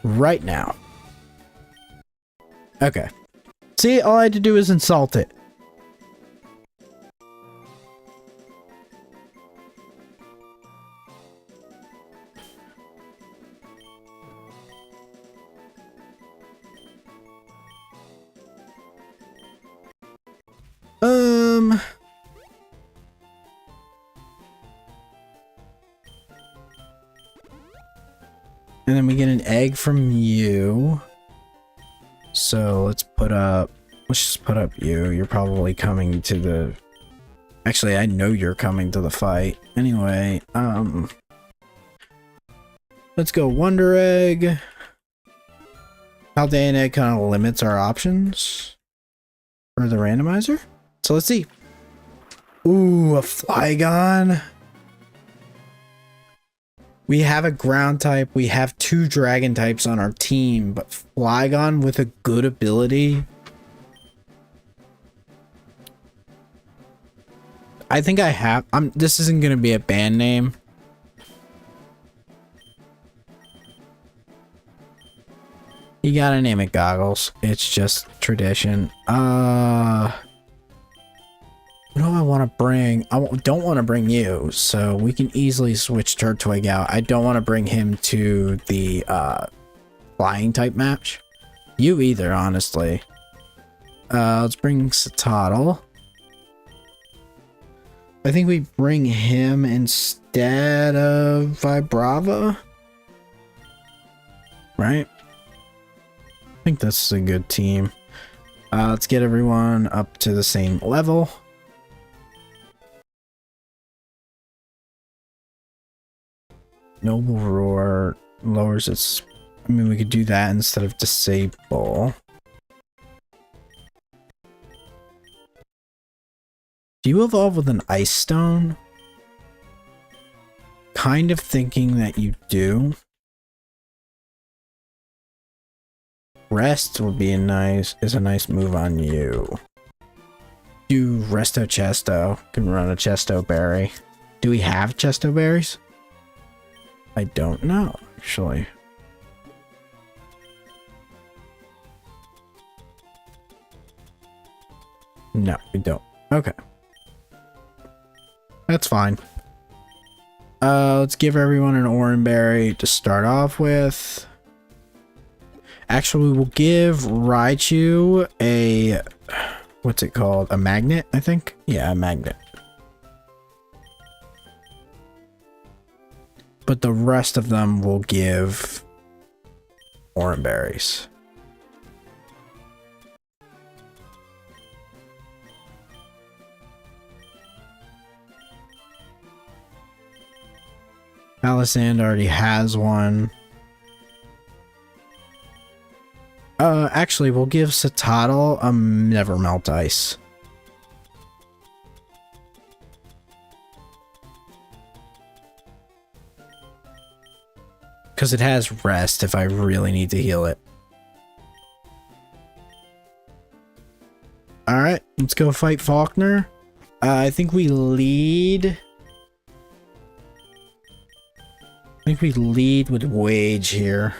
Speaker 1: right now. Okay. See, all I had to do is insult it. And then we get an egg from you. So let's just put up you. You're probably coming to the... Actually, I know you're coming to the fight. Anyway, let's go Wonder Egg. Paldean Egg kind of limits our options for the randomizer. So let's see. Ooh, a Flygon. We have a ground type. We have 2 dragon types on our team, but Flygon with a good ability. I think I have. This isn't going to be a band name. You gotta name it Goggles. It's just tradition. What do I want to bring? I don't want to bring you, so we can easily switch Turtwig out. I don't want to bring him to the flying type match. You either, honestly. Let's bring Satotl. I think we bring him instead of Vibrava. Right? I think that's a good team. Let's get everyone up to the same level. Noble Roar lowers its... I mean, we could do that instead of Disable. Do you evolve with an Ice Stone? Kind of thinking that you do. Rest would be a nice move on you. Do Resto Chesto. Can run a Chesto Berry. Do we have Chesto Berries? I don't know, actually. No, we don't. Okay. That's fine. Let's give everyone an Oran Berry to start off with. Actually, we'll give Raichu a... What's it called? A magnet, I think? Yeah, a magnet. But the rest of them will give Oran Berries. Palisand already has one. Actually, we'll give Citadel a Never Melt Ice. Because it has rest if I really need to heal it. Alright, let's go fight Faulkner. I think we lead... with Wage here.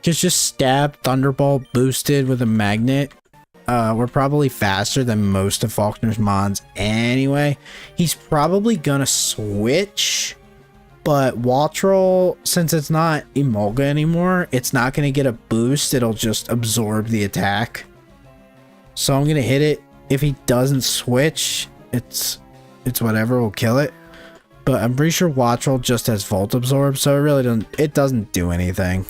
Speaker 1: Just stab Thunderbolt boosted with a magnet. We're probably faster than most of Faulkner's mons anyway. He's probably gonna switch, but Waltrol, since it's not Emolga anymore, it's not gonna get a boost. It'll just absorb the attack. So I'm gonna hit it. If he doesn't switch, it's whatever, we'll kill it. But I'm pretty sure Waltrol just has Volt Absorb, so it doesn't do anything.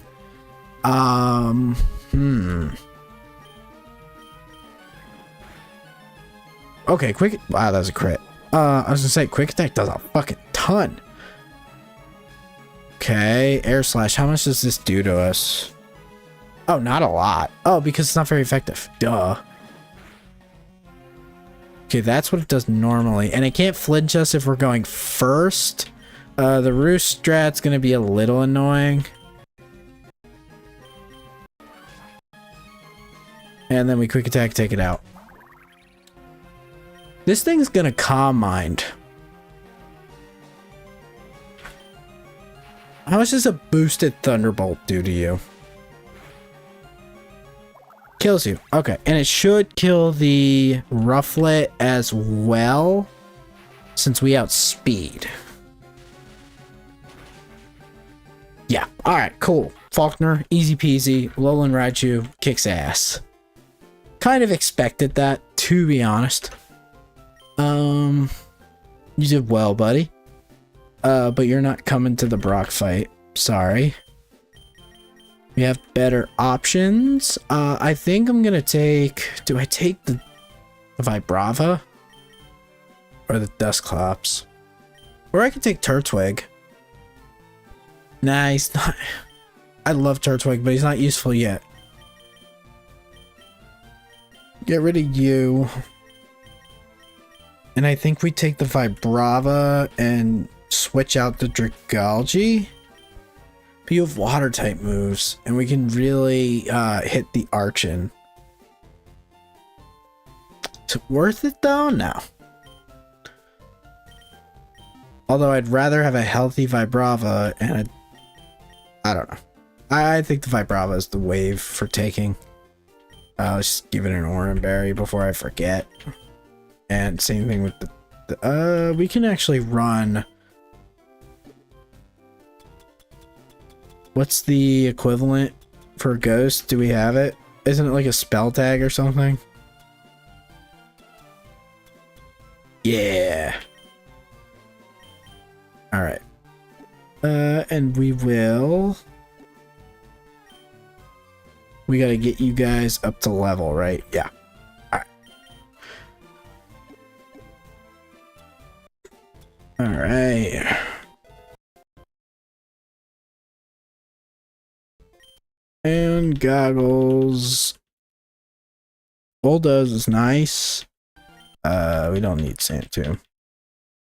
Speaker 1: Okay, quick. Wow, that was a crit. I was gonna say, quick attack does a fucking ton. Okay, air slash. How much does this do to us? Oh, not a lot. Oh, because it's not very effective. Duh. Okay, that's what it does normally. And it can't flinch us if we're going first. The Roost strat's gonna be a little annoying. And then we quick attack, take it out. This thing's gonna Calm Mind. How much does a boosted Thunderbolt do to you? Kills you. Okay, and it should kill the Rufflet as well, since we outspeed. Yeah, alright, cool. Faulkner, easy peasy. Alolan Raichu kicks ass. Kind of expected that, to be honest. You did well, buddy. But you're not coming to the Brock fight. Sorry. We have better options. I think I'm gonna take... Do I take the Vibrava? Or the Dusclops? Or I could take Turtwig. Nah, he's not... I love Turtwig, but he's not useful yet. Get rid of you. And I think we take the Vibrava and switch out the Dragalge. But you have water type moves, and we can really hit the Archon. Is it worth it though? No. Although I'd rather have a healthy Vibrava and I don't know. I think the Vibrava is the wave for taking. Let's just give it an Oran Berry before I forget. And same thing with the we can actually run. What's the equivalent for Ghost? Do we have it? Isn't it like a spell tag or something? Yeah. All right. And we gotta get you guys up to level, right? Yeah. All right. All right. And goggles. Bulldoze is nice. We don't need Sand Tomb.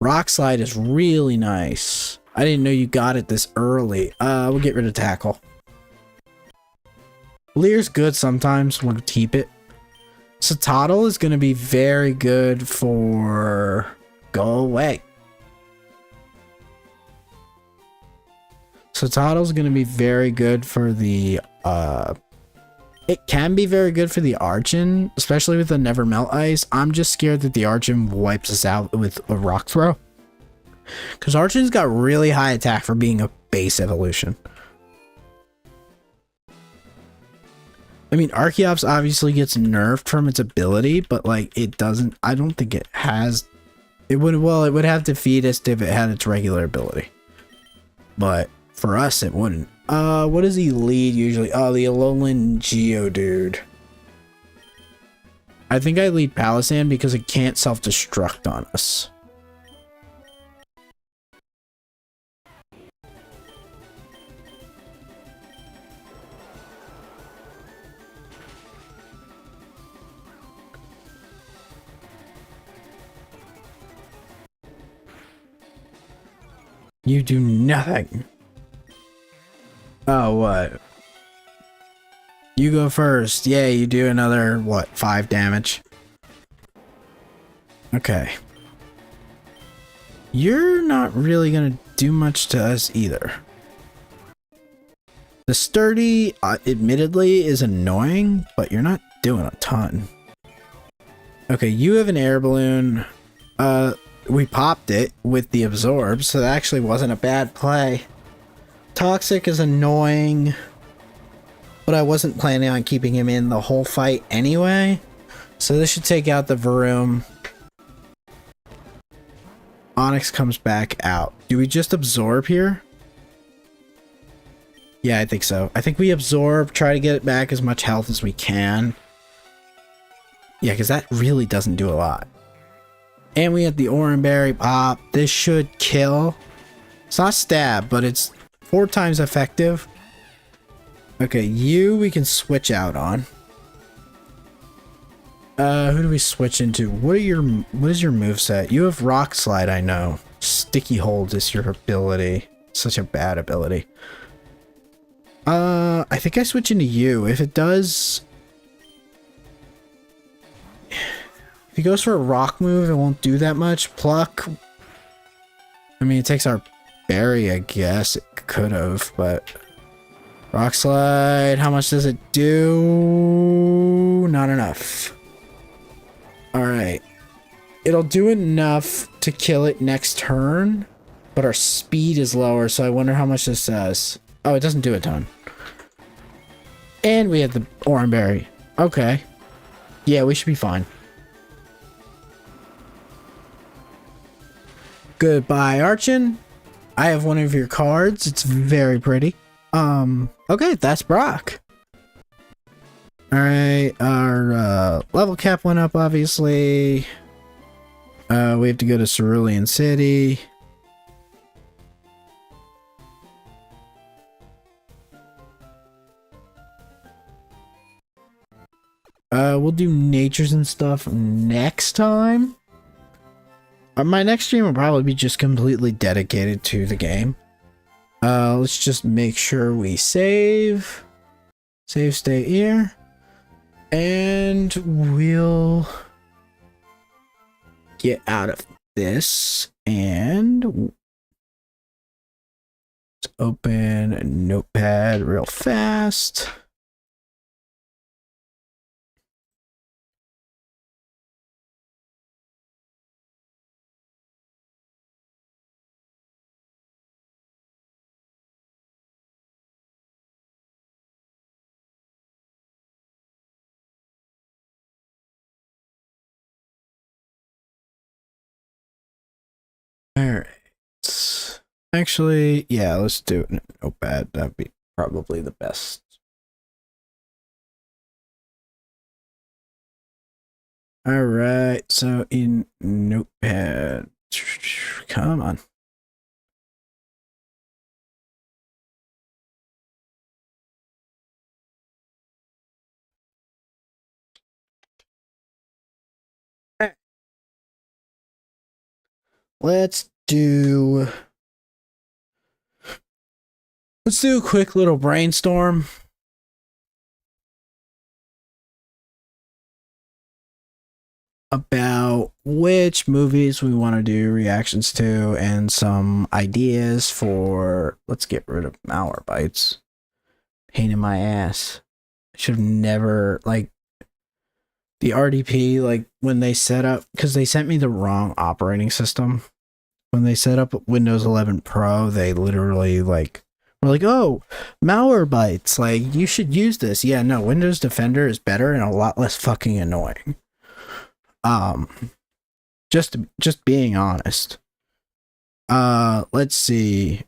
Speaker 1: Rock Slide is really nice. I didn't know you got it this early. We'll get rid of Tackle. Lear's good sometimes. We'll keep it. Citadel is going to be very good for... Go away. Citadel's going to be very good for the... It can be very good for the Archon, especially with the Never Melt Ice. I'm just scared that the Archon wipes us out with a Rock Throw. Because Archon's got really high attack for being a base evolution. I mean, Archeops obviously gets nerfed from its ability, but like it doesn't... I don't think it has... It would have Defeatist if it had its regular ability. But for us, it wouldn't. What does he lead usually? Oh, the Alolan Geodude. I think I lead Palossand because it can't self-destruct on us. You do nothing. Oh, what? You go first. Yeah, you do another, what, 5 damage? Okay. You're not really gonna do much to us either. The Sturdy, admittedly, is annoying, but you're not doing a ton. Okay, you have an air balloon. We popped it with the Absorb, so that actually wasn't a bad play. Toxic is annoying, but I wasn't planning on keeping him in the whole fight anyway. So this should take out the Varoom. Onyx comes back out. Do we just absorb here? Yeah, I think so. I think we absorb, try to get back as much health as we can. Yeah, because that really doesn't do a lot. And we have the Oranberry pop. This should kill. It's not stab, but it's 4 times effective. Okay, you we can switch out on. Who do we switch into? What is your moveset? You have Rock Slide, I know. Sticky Hold is your ability. Such a bad ability. I think I switch into you. If it does... If he goes for a rock move, it won't do that much. Pluck. I mean, it takes our berry, I guess. It could have, but... Rock Slide, how much does it do? Not enough. Alright. It'll do enough to kill it next turn, but our speed is lower, so I wonder how much this does. Oh, it doesn't do a ton. And we have the Oranberry. Okay. Yeah, we should be fine. Goodbye, Archon. I have one of your cards. It's very pretty. Okay, that's Brock. Alright, our level cap went up, obviously. We have to go to Cerulean City. We'll do natures and stuff next time. My next stream will probably be just completely dedicated to the game. Let's just make sure we save. Save state here. And we'll get out of this and let's open a notepad real fast. Actually, yeah, let's do it in Notepad. That'd be probably the best. All right, so in Notepad, come on. Let's do a quick little brainstorm. About which movies we want to do reactions to and some ideas for. Let's get rid of Malwarebytes. Pain in my ass. I should have never, like, the RDP, like, when they set up, because they sent me the wrong operating system. When they set up Windows 11 Pro, they literally, like, were like, oh, Malwarebytes, like, you should use this. Yeah, no, Windows Defender is better and a lot less fucking annoying. Just being honest. Let's see.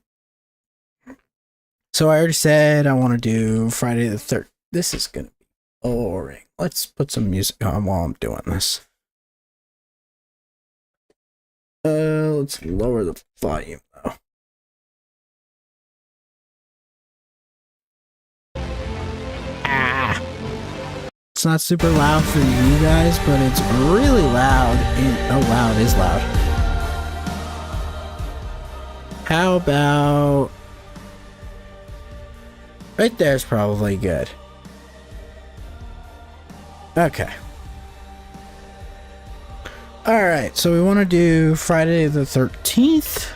Speaker 1: So I already said I want to do Friday the 3rd. This is gonna be boring. Let's put some music on while I'm doing this. Let's lower the volume though. It's not super loud for you guys, but it's really loud. Loud is loud. How about right there's probably good. Okay. Alright, so we want to do Friday the 13th.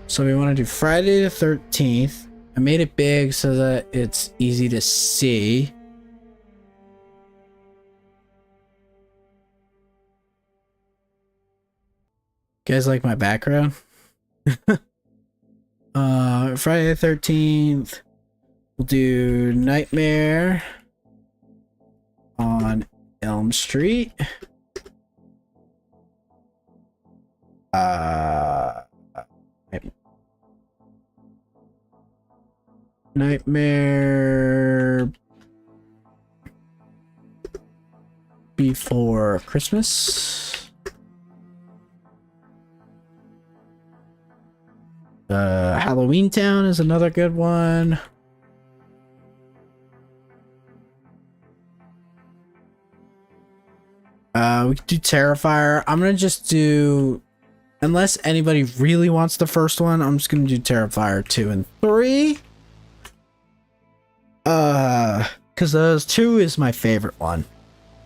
Speaker 1: So we want to do Friday the 13th. I made it big so that it's easy to see. You guys like my background? Friday the 13th. We'll do Nightmare on Elm Street. Nightmare Before Christmas. Halloween Town is another good one. We could do Terrifier. I'm gonna just do, unless anybody really wants the first one, I'm just gonna do Terrifier 2 and 3. Because those 2 is my favorite one.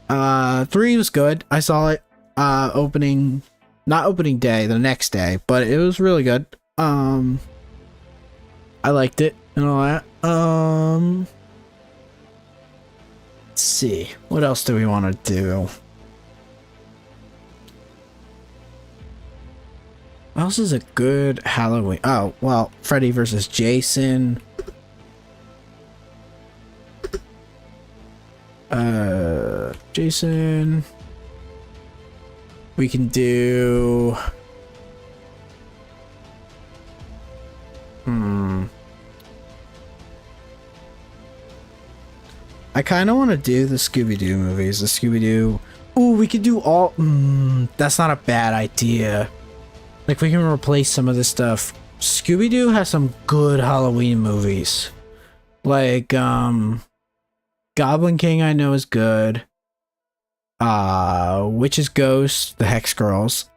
Speaker 1: 3 was good. I saw it not opening day, the next day, but it was really good. I liked it and all that. Let's see. What else do we want to do? What else is a good Halloween? Oh, well, Freddy vs. Jason. Jason. We can do. I kind of want to do the Scooby-Doo movies. The Scooby-Doo. Ooh, we could do all. That's not a bad idea. Like, we can replace some of this stuff. Scooby-Doo has some good Halloween movies. Like, Goblin King I know is good. Witch's Ghost, The Hex Girls.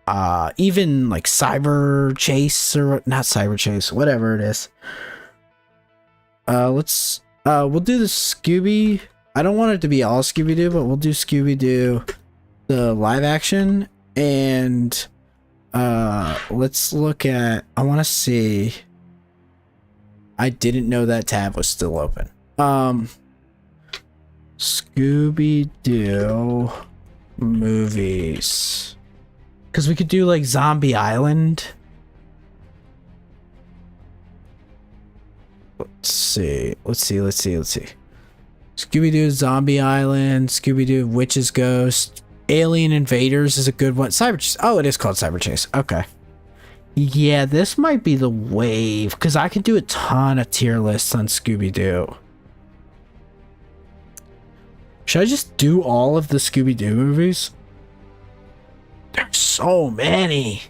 Speaker 1: Even, like, Cyber Chase, or not Cyber Chase, whatever it is. We'll do the Scooby. I don't want it to be all Scooby-Doo, but we'll do Scooby-Doo, the live action, and let's look at. I want to see. I didn't know that tab was still open. Scooby-Doo movies. Because we could do like Zombie Island. Let's see. Scooby-Doo Zombie Island, Scooby-Doo Witch's Ghost, Alien Invaders is a good one. Cyber Chase. Oh, it is called Cyber Chase. Okay. Yeah, this might be the wave, because I could do a ton of tier lists on Scooby-Doo. Should I just do all of the Scooby-Doo movies? There's so many.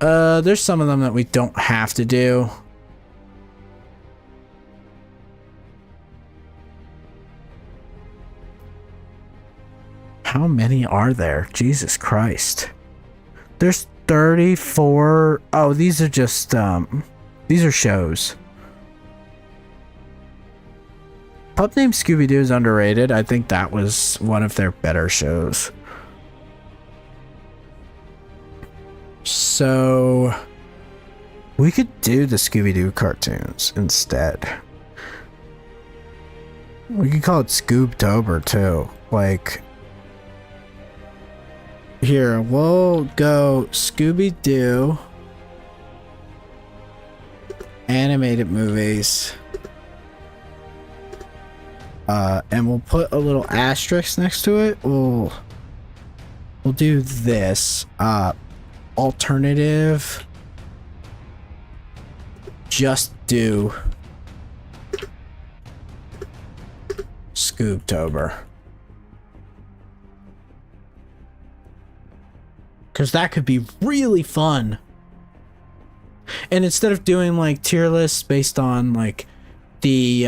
Speaker 1: There's some of them that we don't have to do. How many are there? Jesus Christ. There's 34. Oh, these are just, these are shows. Pup Named Scooby-Doo is underrated. I think that was one of their better shows. So, we could do the Scooby-Doo cartoons instead. We could call it Scoobtober too. Like, here, we'll go Scooby-Doo animated movies. And we'll put a little asterisk next to it. We'll do this. Alternative. Just do Scoobtober. Because that could be really fun. And instead of doing like tier lists based on like the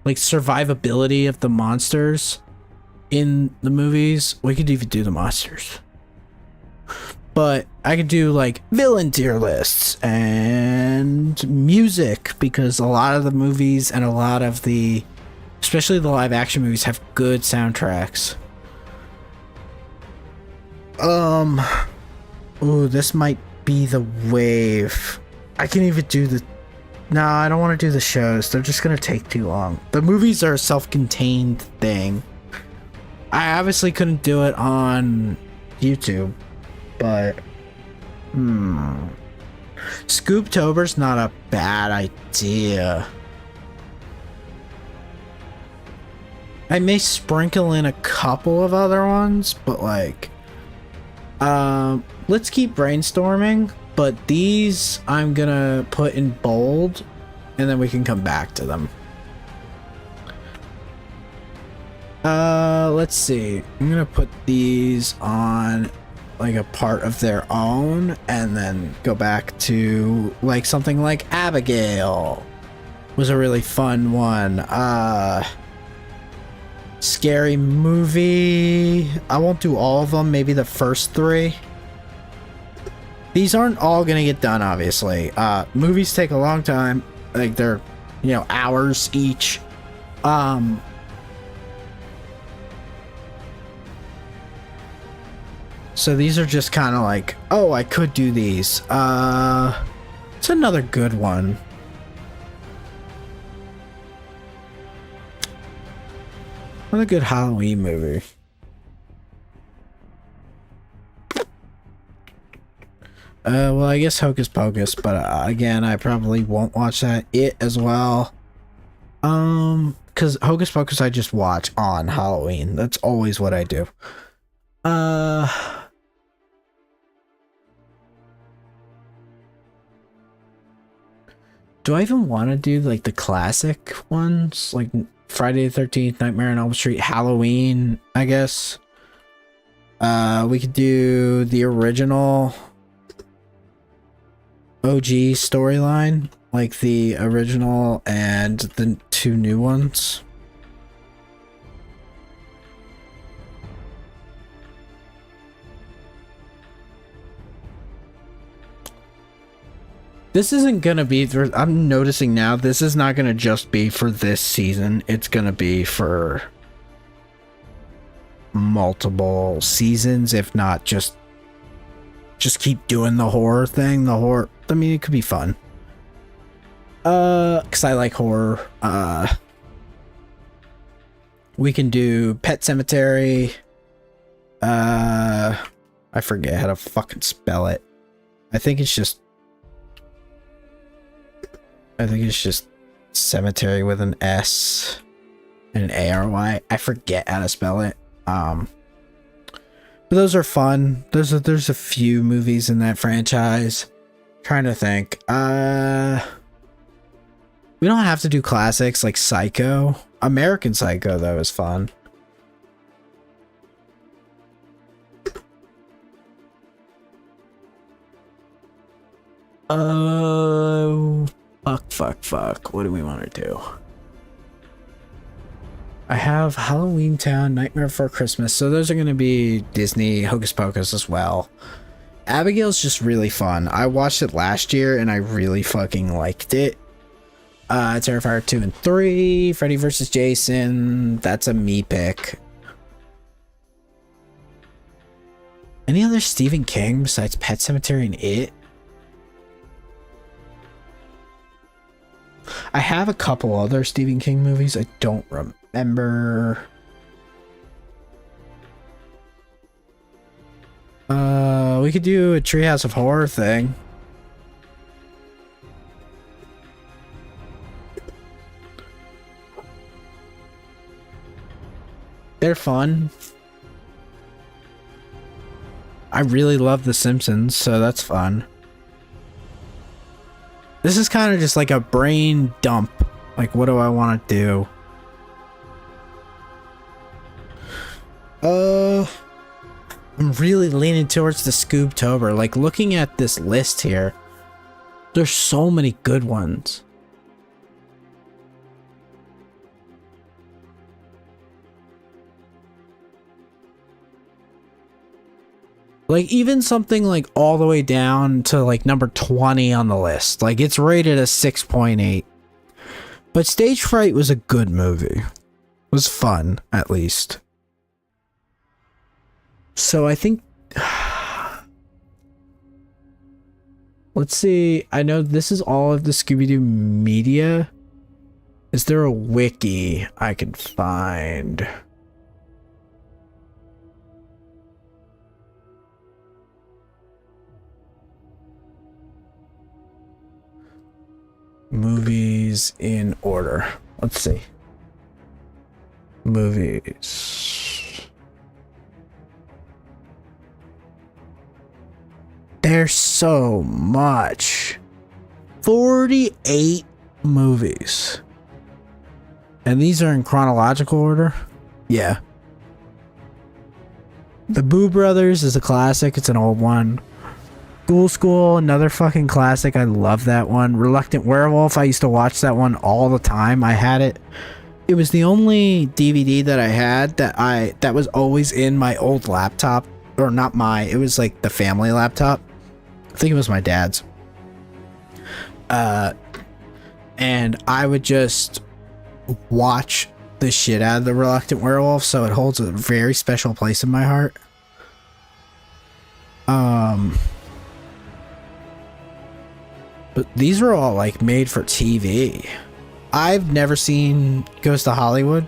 Speaker 1: like survivability of the monsters in the movies, we could even do the monsters. But I could do like villain tier lists and music, because a lot of the movies and a lot of the, especially the live action movies, have good soundtracks. Ooh, this might be the wave. I can even do the... No, I don't want to do the shows. They're just gonna take too long. The movies are a self-contained thing. I obviously couldn't do it on YouTube, but... Scoobtober's not a bad idea. I may sprinkle in a couple of other ones, but like... let's keep brainstorming, but these I'm gonna put in bold, and then we can come back to them. Let's see. I'm gonna put these on like a part of their own, and then go back to like something like Abigail was a really fun one. Scary movie. I won't do all of them, maybe the first 3. These aren't all gonna get done, obviously. Movies take a long time. Like, they're, you know, hours each. So these are just kind of like, oh, I could do these. It's another good one. Another good Halloween movie. Well, I guess Hocus Pocus, but again, I probably won't watch that. It as well. Because Hocus Pocus I just watch on Halloween. That's always what I do. Do I even want to do like the classic ones? Like Friday the 13th, Nightmare on Elm Street, Halloween, I guess. We could do the original OG storyline, like the original and the 2 new ones. This isn't gonna be, I'm noticing now, this is not gonna just be for this season. It's gonna be for multiple seasons, if not just keep doing the horror thing. The horror, I mean, it could be fun. Because I like horror. We can do Pet Sematary. I forget how to fucking spell it. I think it's just cemetery with an S and an A-R-Y. I forget how to spell it. But those are fun. There's a few movies in that franchise. Trying to think. We don't have to do classics like Psycho. American Psycho though is fun. Fuck. What do we want to do? I have Halloween Town, Nightmare Before Christmas. So those are going to be Disney, Hocus Pocus as well. Abigail's just really fun. I watched it last year and I really fucking liked it. Terrifier 2 and 3, Freddy vs. Jason. That's a me pick. Any other Stephen King besides Pet Sematary and It? I have a couple other Stephen King movies. I don't remember. We could do a Treehouse of Horror thing. They're fun. I really love The Simpsons, so that's fun. This is kind of just like a brain dump. Like, what do I want to do? I'm really leaning towards the Scoobtober. Like, looking at this list here, there's so many good ones. Like, even something like all the way down to like number 20 on the list. Like, it's rated a 6.8. But Stage Fright was a good movie. It was fun, at least. So I think... Let's see. I know this is all of the Scooby-Doo media. Is there a wiki I can find? Movies in order. Let's see. Movies. There's so much. 48 movies. And these are in chronological order? Yeah. The Boo Brothers is a classic. It's an old one. Ghoul School, another fucking classic. I love that one. Reluctant Werewolf, I used to watch that one all the time. I had it. It was the only DVD that I had that was always in my old laptop. Or not it was like the family laptop. I think it was my dad's. And I would just watch the shit out of the Reluctant Werewolf, so it holds a very special place in my heart. But these are all like made for TV. I've never seen Ghost of Hollywood.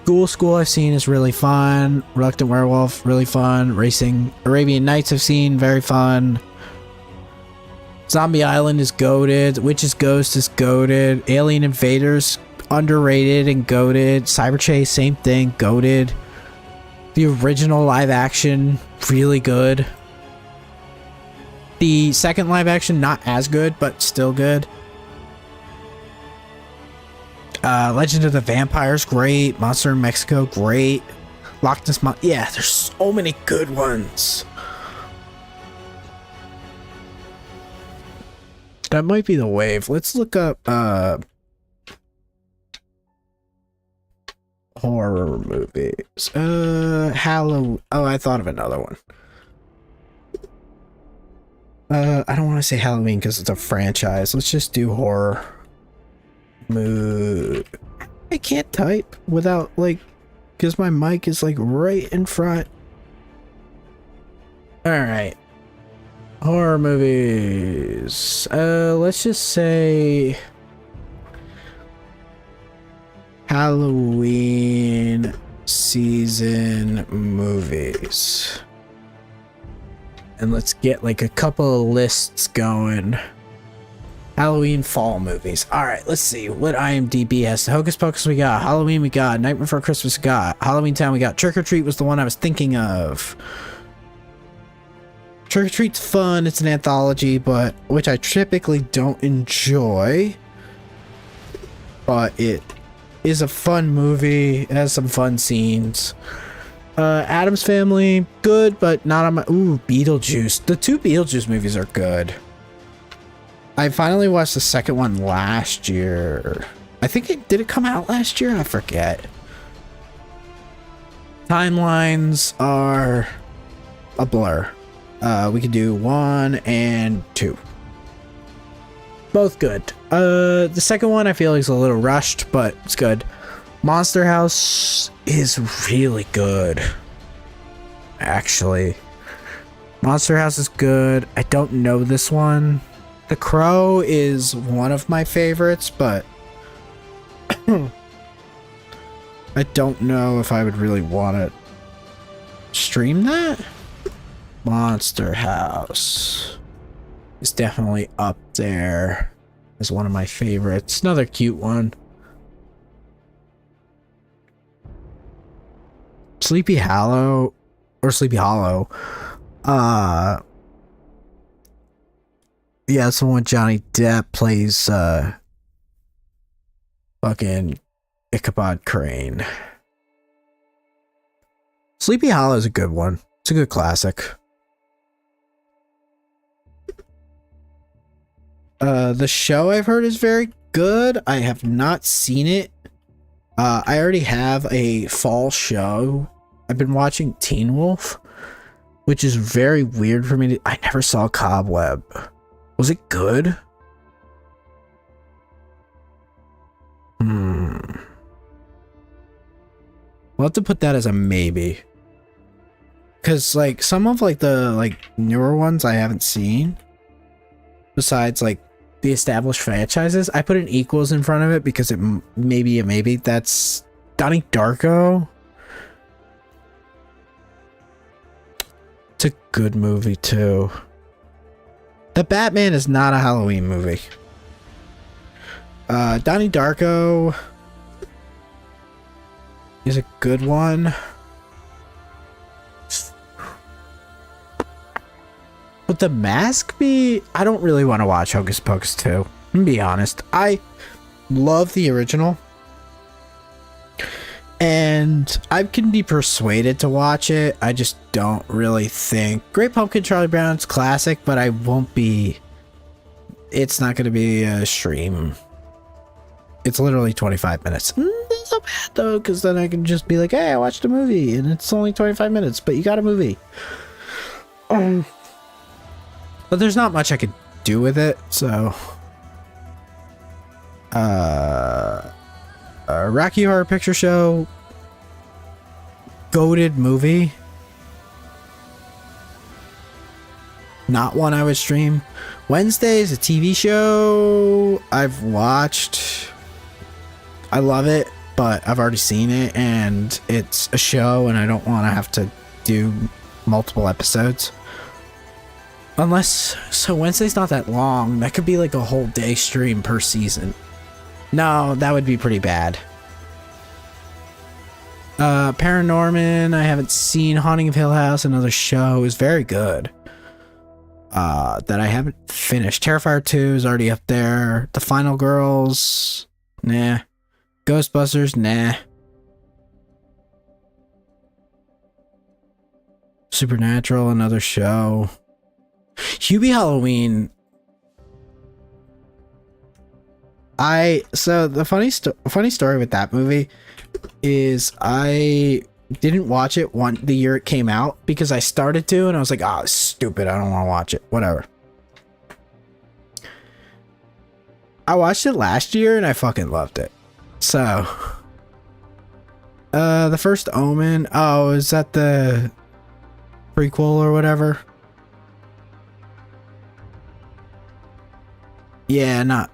Speaker 1: Ghoul School I've seen is really fun. Reluctant Werewolf, really fun. Racing Arabian Nights I've seen, very fun. Zombie Island is goated. Witch's Ghost is goated. Alien Invaders, underrated and goated. Cyber Chase, same thing, goated. The original live action, really good. The second live action, not as good, but still good. Legend of the Vampires, great. Monster in Mexico, great. Loch Ness Monster, yeah, there's so many good ones. That might be the wave. Let's look up horror movies. Halloween. Oh, I thought of another one. I don't want to say Halloween because it's a franchise. Let's just do horror. I can't type without like, because my mic is like right in front. All right. Horror movies. Let's just say Halloween season movies. And let's get like a couple of lists going. Halloween fall movies. Alright, let's see what IMDb has. Hocus Pocus we got. Halloween we got. Night Before Christmas we got. Halloween Town we got. Trick or Treat was the one I was thinking of. Trick or Treat's fun. It's an anthology, but which I typically don't enjoy. But it is a fun movie. It has some fun scenes. Addams Family, good, but not on my... Ooh, Beetlejuice. The two Beetlejuice movies are good. I finally watched the second one last year. I think did it come out last year? I forget. Timelines are a blur. We could do 1 and 2. Both good. The second one I feel like is a little rushed, but it's good. Monster House is really good. Actually. Monster House is good. I don't know this one. The Crow is one of my favorites, but I don't know if I would really want to stream that. Monster House is definitely up there as one of my favorites. Another cute one. Sleepy Hollow. Yeah, it's the one Johnny Depp plays fucking Ichabod Crane. Sleepy Hollow is a good one. It's a good classic. The show I've heard is very good. I have not seen it. I already have a fall show. I've been watching Teen Wolf, which is very weird for me. I never saw Cobweb. Was it good? We'll have to put that as a maybe. Because, like, some of, like, the, like, newer ones I haven't seen. Besides, like, the established franchises. I put an equals in front of it because it may be a maybe. That's Donnie Darko. It's a good movie, too. The Batman is not a Halloween movie. Donnie Darko is a good one. Would The Mask be... I don't really want to watch Hocus Pocus 2. I'm gonna be honest. I love the original. And I can be persuaded to watch it. I just don't really think... Great Pumpkin, Charlie Brown's classic, but I won't be... It's not going to be a stream. It's literally 25 minutes. It's not bad, though, because then I can just be like, hey, I watched a movie, and it's only 25 minutes, but you got a movie. But there's not much I could do with it, so... Rocky Horror Picture Show, goated movie. Not one I would stream. Wednesday is a TV show I've watched. I love it, but I've already seen it, and it's a show, and I don't want to have to do multiple episodes. Unless, so Wednesday's not that long. That could be like a whole day stream per season. No, that would be pretty bad. Paranorman, I haven't seen. Haunting of Hill House, another show, is very good. That I haven't finished. Terrifier 2 is already up there. The Final Girls, nah. Ghostbusters, nah. Supernatural, another show. Hubie Halloween. So the funny story with that movie is I didn't watch it the year it came out because I started to and I was like, oh, stupid, I don't want to watch it, whatever. I watched it last year and I fucking loved it. So the First Omen, oh, is that the prequel or whatever? Yeah, not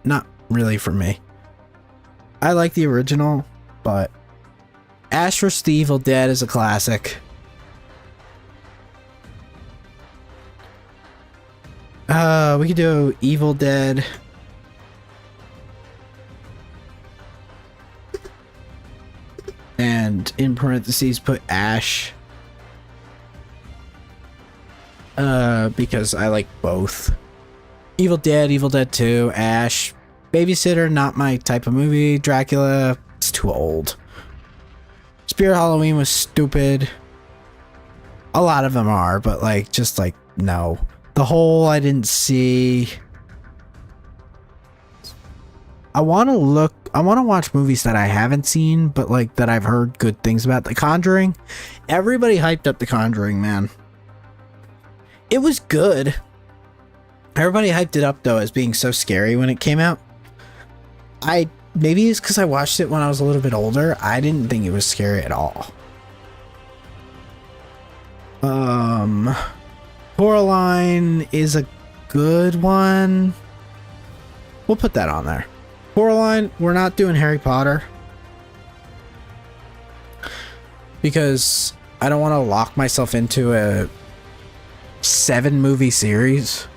Speaker 1: really for me. I like the original. but Ash vs. the Evil Dead is a classic. We could do Evil Dead. And in parentheses put Ash. Because I like both. Evil Dead 2, Ash. Babysitter, not my type of movie. Dracula, it's too old. Spirit Halloween was stupid. A lot of them are, but like, just like, no. The Hole, I didn't see. I want to watch movies that I haven't seen, but like, that I've heard good things about. The Conjuring. Everybody hyped up The Conjuring, man. It was good. Everybody hyped it up though as being so scary when it came out. Maybe it's because I watched it when I was a little bit older. I didn't think it was scary at all. Coraline is a good one. We'll put that on there. Coraline, we're not doing Harry Potter. Because I don't want to lock myself into a 7-movie series.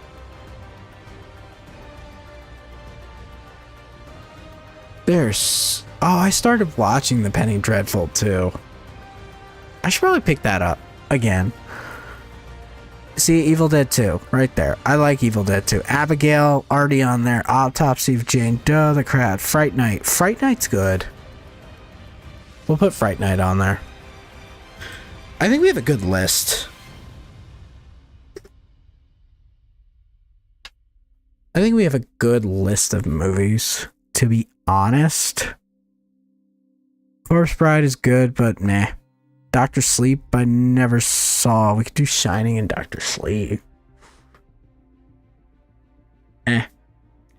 Speaker 1: I started watching The Penny Dreadful too. I should probably pick that up again. See, Evil Dead 2, right there. I like Evil Dead 2. Abigail, already on there. Autopsy of Jane Doe, The Crowd, Fright Night. Fright Night's good. We'll put Fright Night on there. I think we have a good list. I think we have a good list of movies, to be honest. Corpse Bride is good, but nah. Doctor Sleep, I never saw. We could do Shining and Doctor Sleep.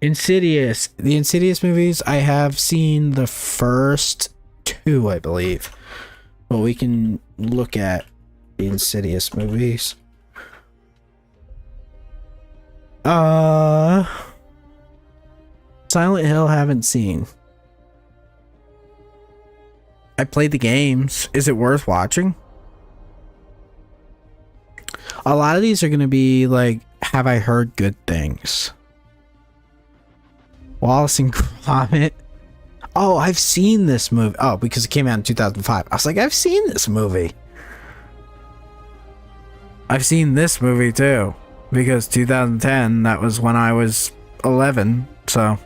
Speaker 1: Insidious. The Insidious movies, I have seen the first 2, I believe. But we can look at the Insidious movies. Silent Hill, haven't seen. I played the games. Is it worth watching? A lot of these are going to be like, have I heard good things? Wallace and Gromit. Oh, I've seen this movie. Oh, because it came out in 2005. I was like, I've seen this movie. I've seen this movie too. Because 2010, that was when I was 11. So.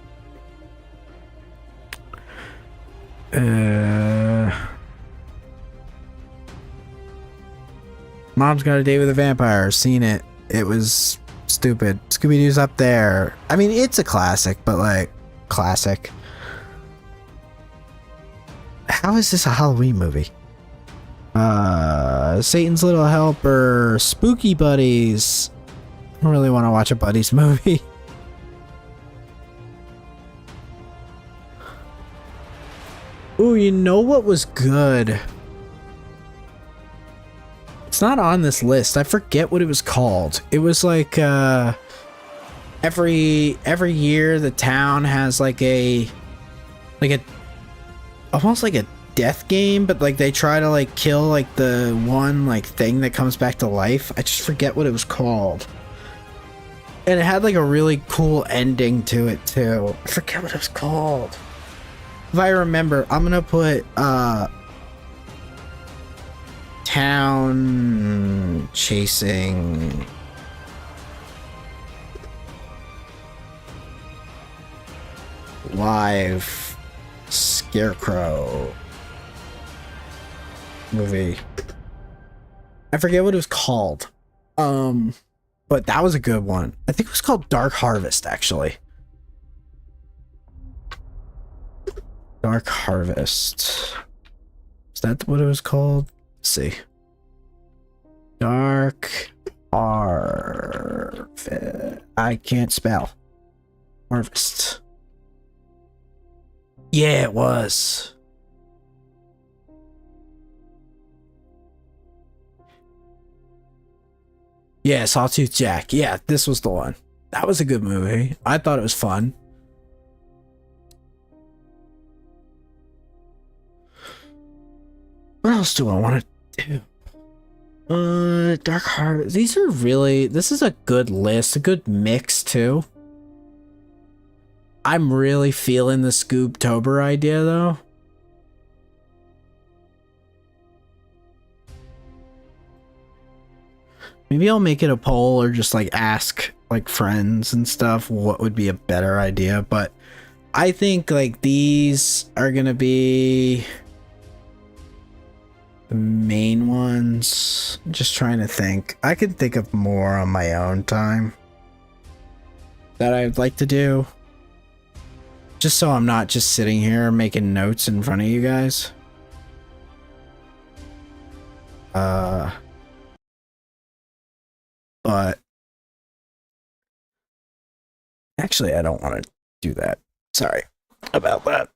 Speaker 1: Mom's Got a Date with a Vampire. Seen it. It was stupid. Scooby-Doo's up there. I mean, it's a classic, but like, classic. How is this a Halloween movie? Satan's Little Helper. Spooky Buddies. I don't really want to watch a Buddies movie. Ooh, you know what was good? It's not on this list. I forget what it was called. It was like every year the town has like a almost like a death game, but like they try to like kill like the one like thing that comes back to life. I just forget what it was called. And it had like a really cool ending to it too. I forget what it was called. If I remember, I'm gonna put town chasing live scarecrow movie. I forget what it was called. But that was a good one. I think it was called Dark Harvest, actually. Dark Harvest. Is that what it was called? Let's see. Dark Harvest. I can't spell. Harvest. Yeah, it was. Yeah, Sawtooth Jack. Yeah, this was the one. That was a good movie. I thought it was fun. else do I want to do? Dark Harvest. These are really, this is a good list, a good mix too. I'm really feeling the Scooptober idea though. Maybe I'll make it a poll or just like ask like friends and stuff what would be a better idea, but I think like these are gonna be the main ones. Just trying to think. I can think of more on my own time that I'd like to do. Just so I'm not just sitting here making notes in front of you guys. But actually I don't want to do that. Sorry about that.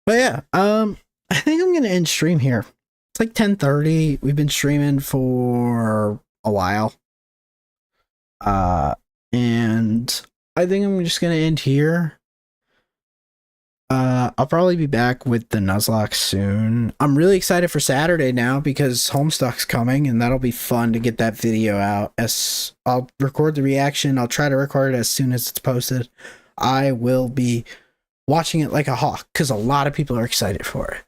Speaker 1: But yeah, I think I'm gonna end stream here. It's like 10:30. We've been streaming for a while. And I think I'm just gonna end here. I'll probably be back with the Nuzlocke soon. I'm really excited for Saturday now because Homestuck's coming and that'll be fun to get that video out. As I'll record the reaction. I'll try to record it as soon as it's posted. I will be watching it like a hawk because a lot of people are excited for it.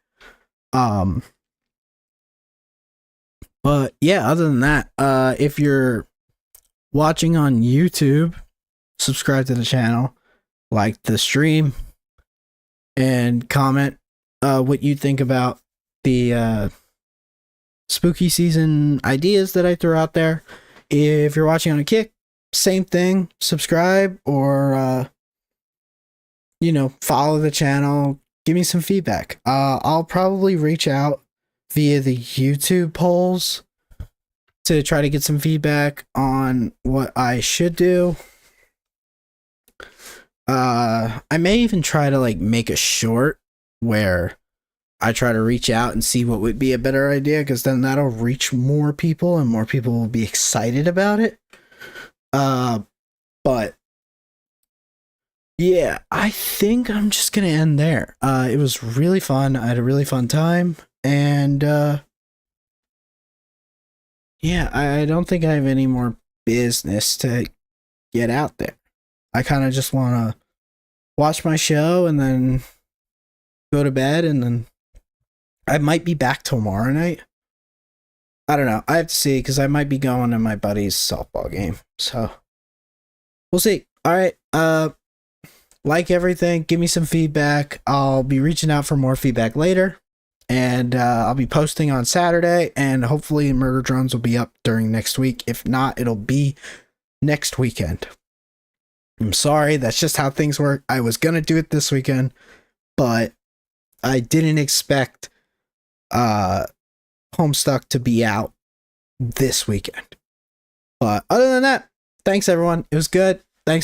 Speaker 1: But yeah, other than that, if you're watching on YouTube, subscribe to the channel, like the stream, and comment what you think about the spooky season ideas that I threw out there. If you're watching on a Kick, same thing, subscribe or you know, follow the channel, give me some feedback. I'll probably reach out via the YouTube polls to try to get some feedback on what I should do. I may even try to like make a short where I try to reach out and see what would be a better idea, because then that'll reach more people and more people will be excited about it. But yeah, I think I'm just gonna end there. It was really fun. I had a really fun time, and yeah, I don't think I have any more business to get out there. I kind of just want to watch my show and then go to bed, and then I might be back tomorrow night. I don't know. I have to see, because I might be going to my buddy's softball game. So we'll see. All right. Like everything, give me some feedback. I'll be reaching out for more feedback later. And I'll be posting on Saturday, and hopefully Murder Drones will be up during next week. If not, it'll be next weekend. I'm sorry, that's just how things work. I was gonna do it this weekend, but I didn't expect Homestuck to be out this weekend. But other than that, thanks everyone. It was good. Thanks for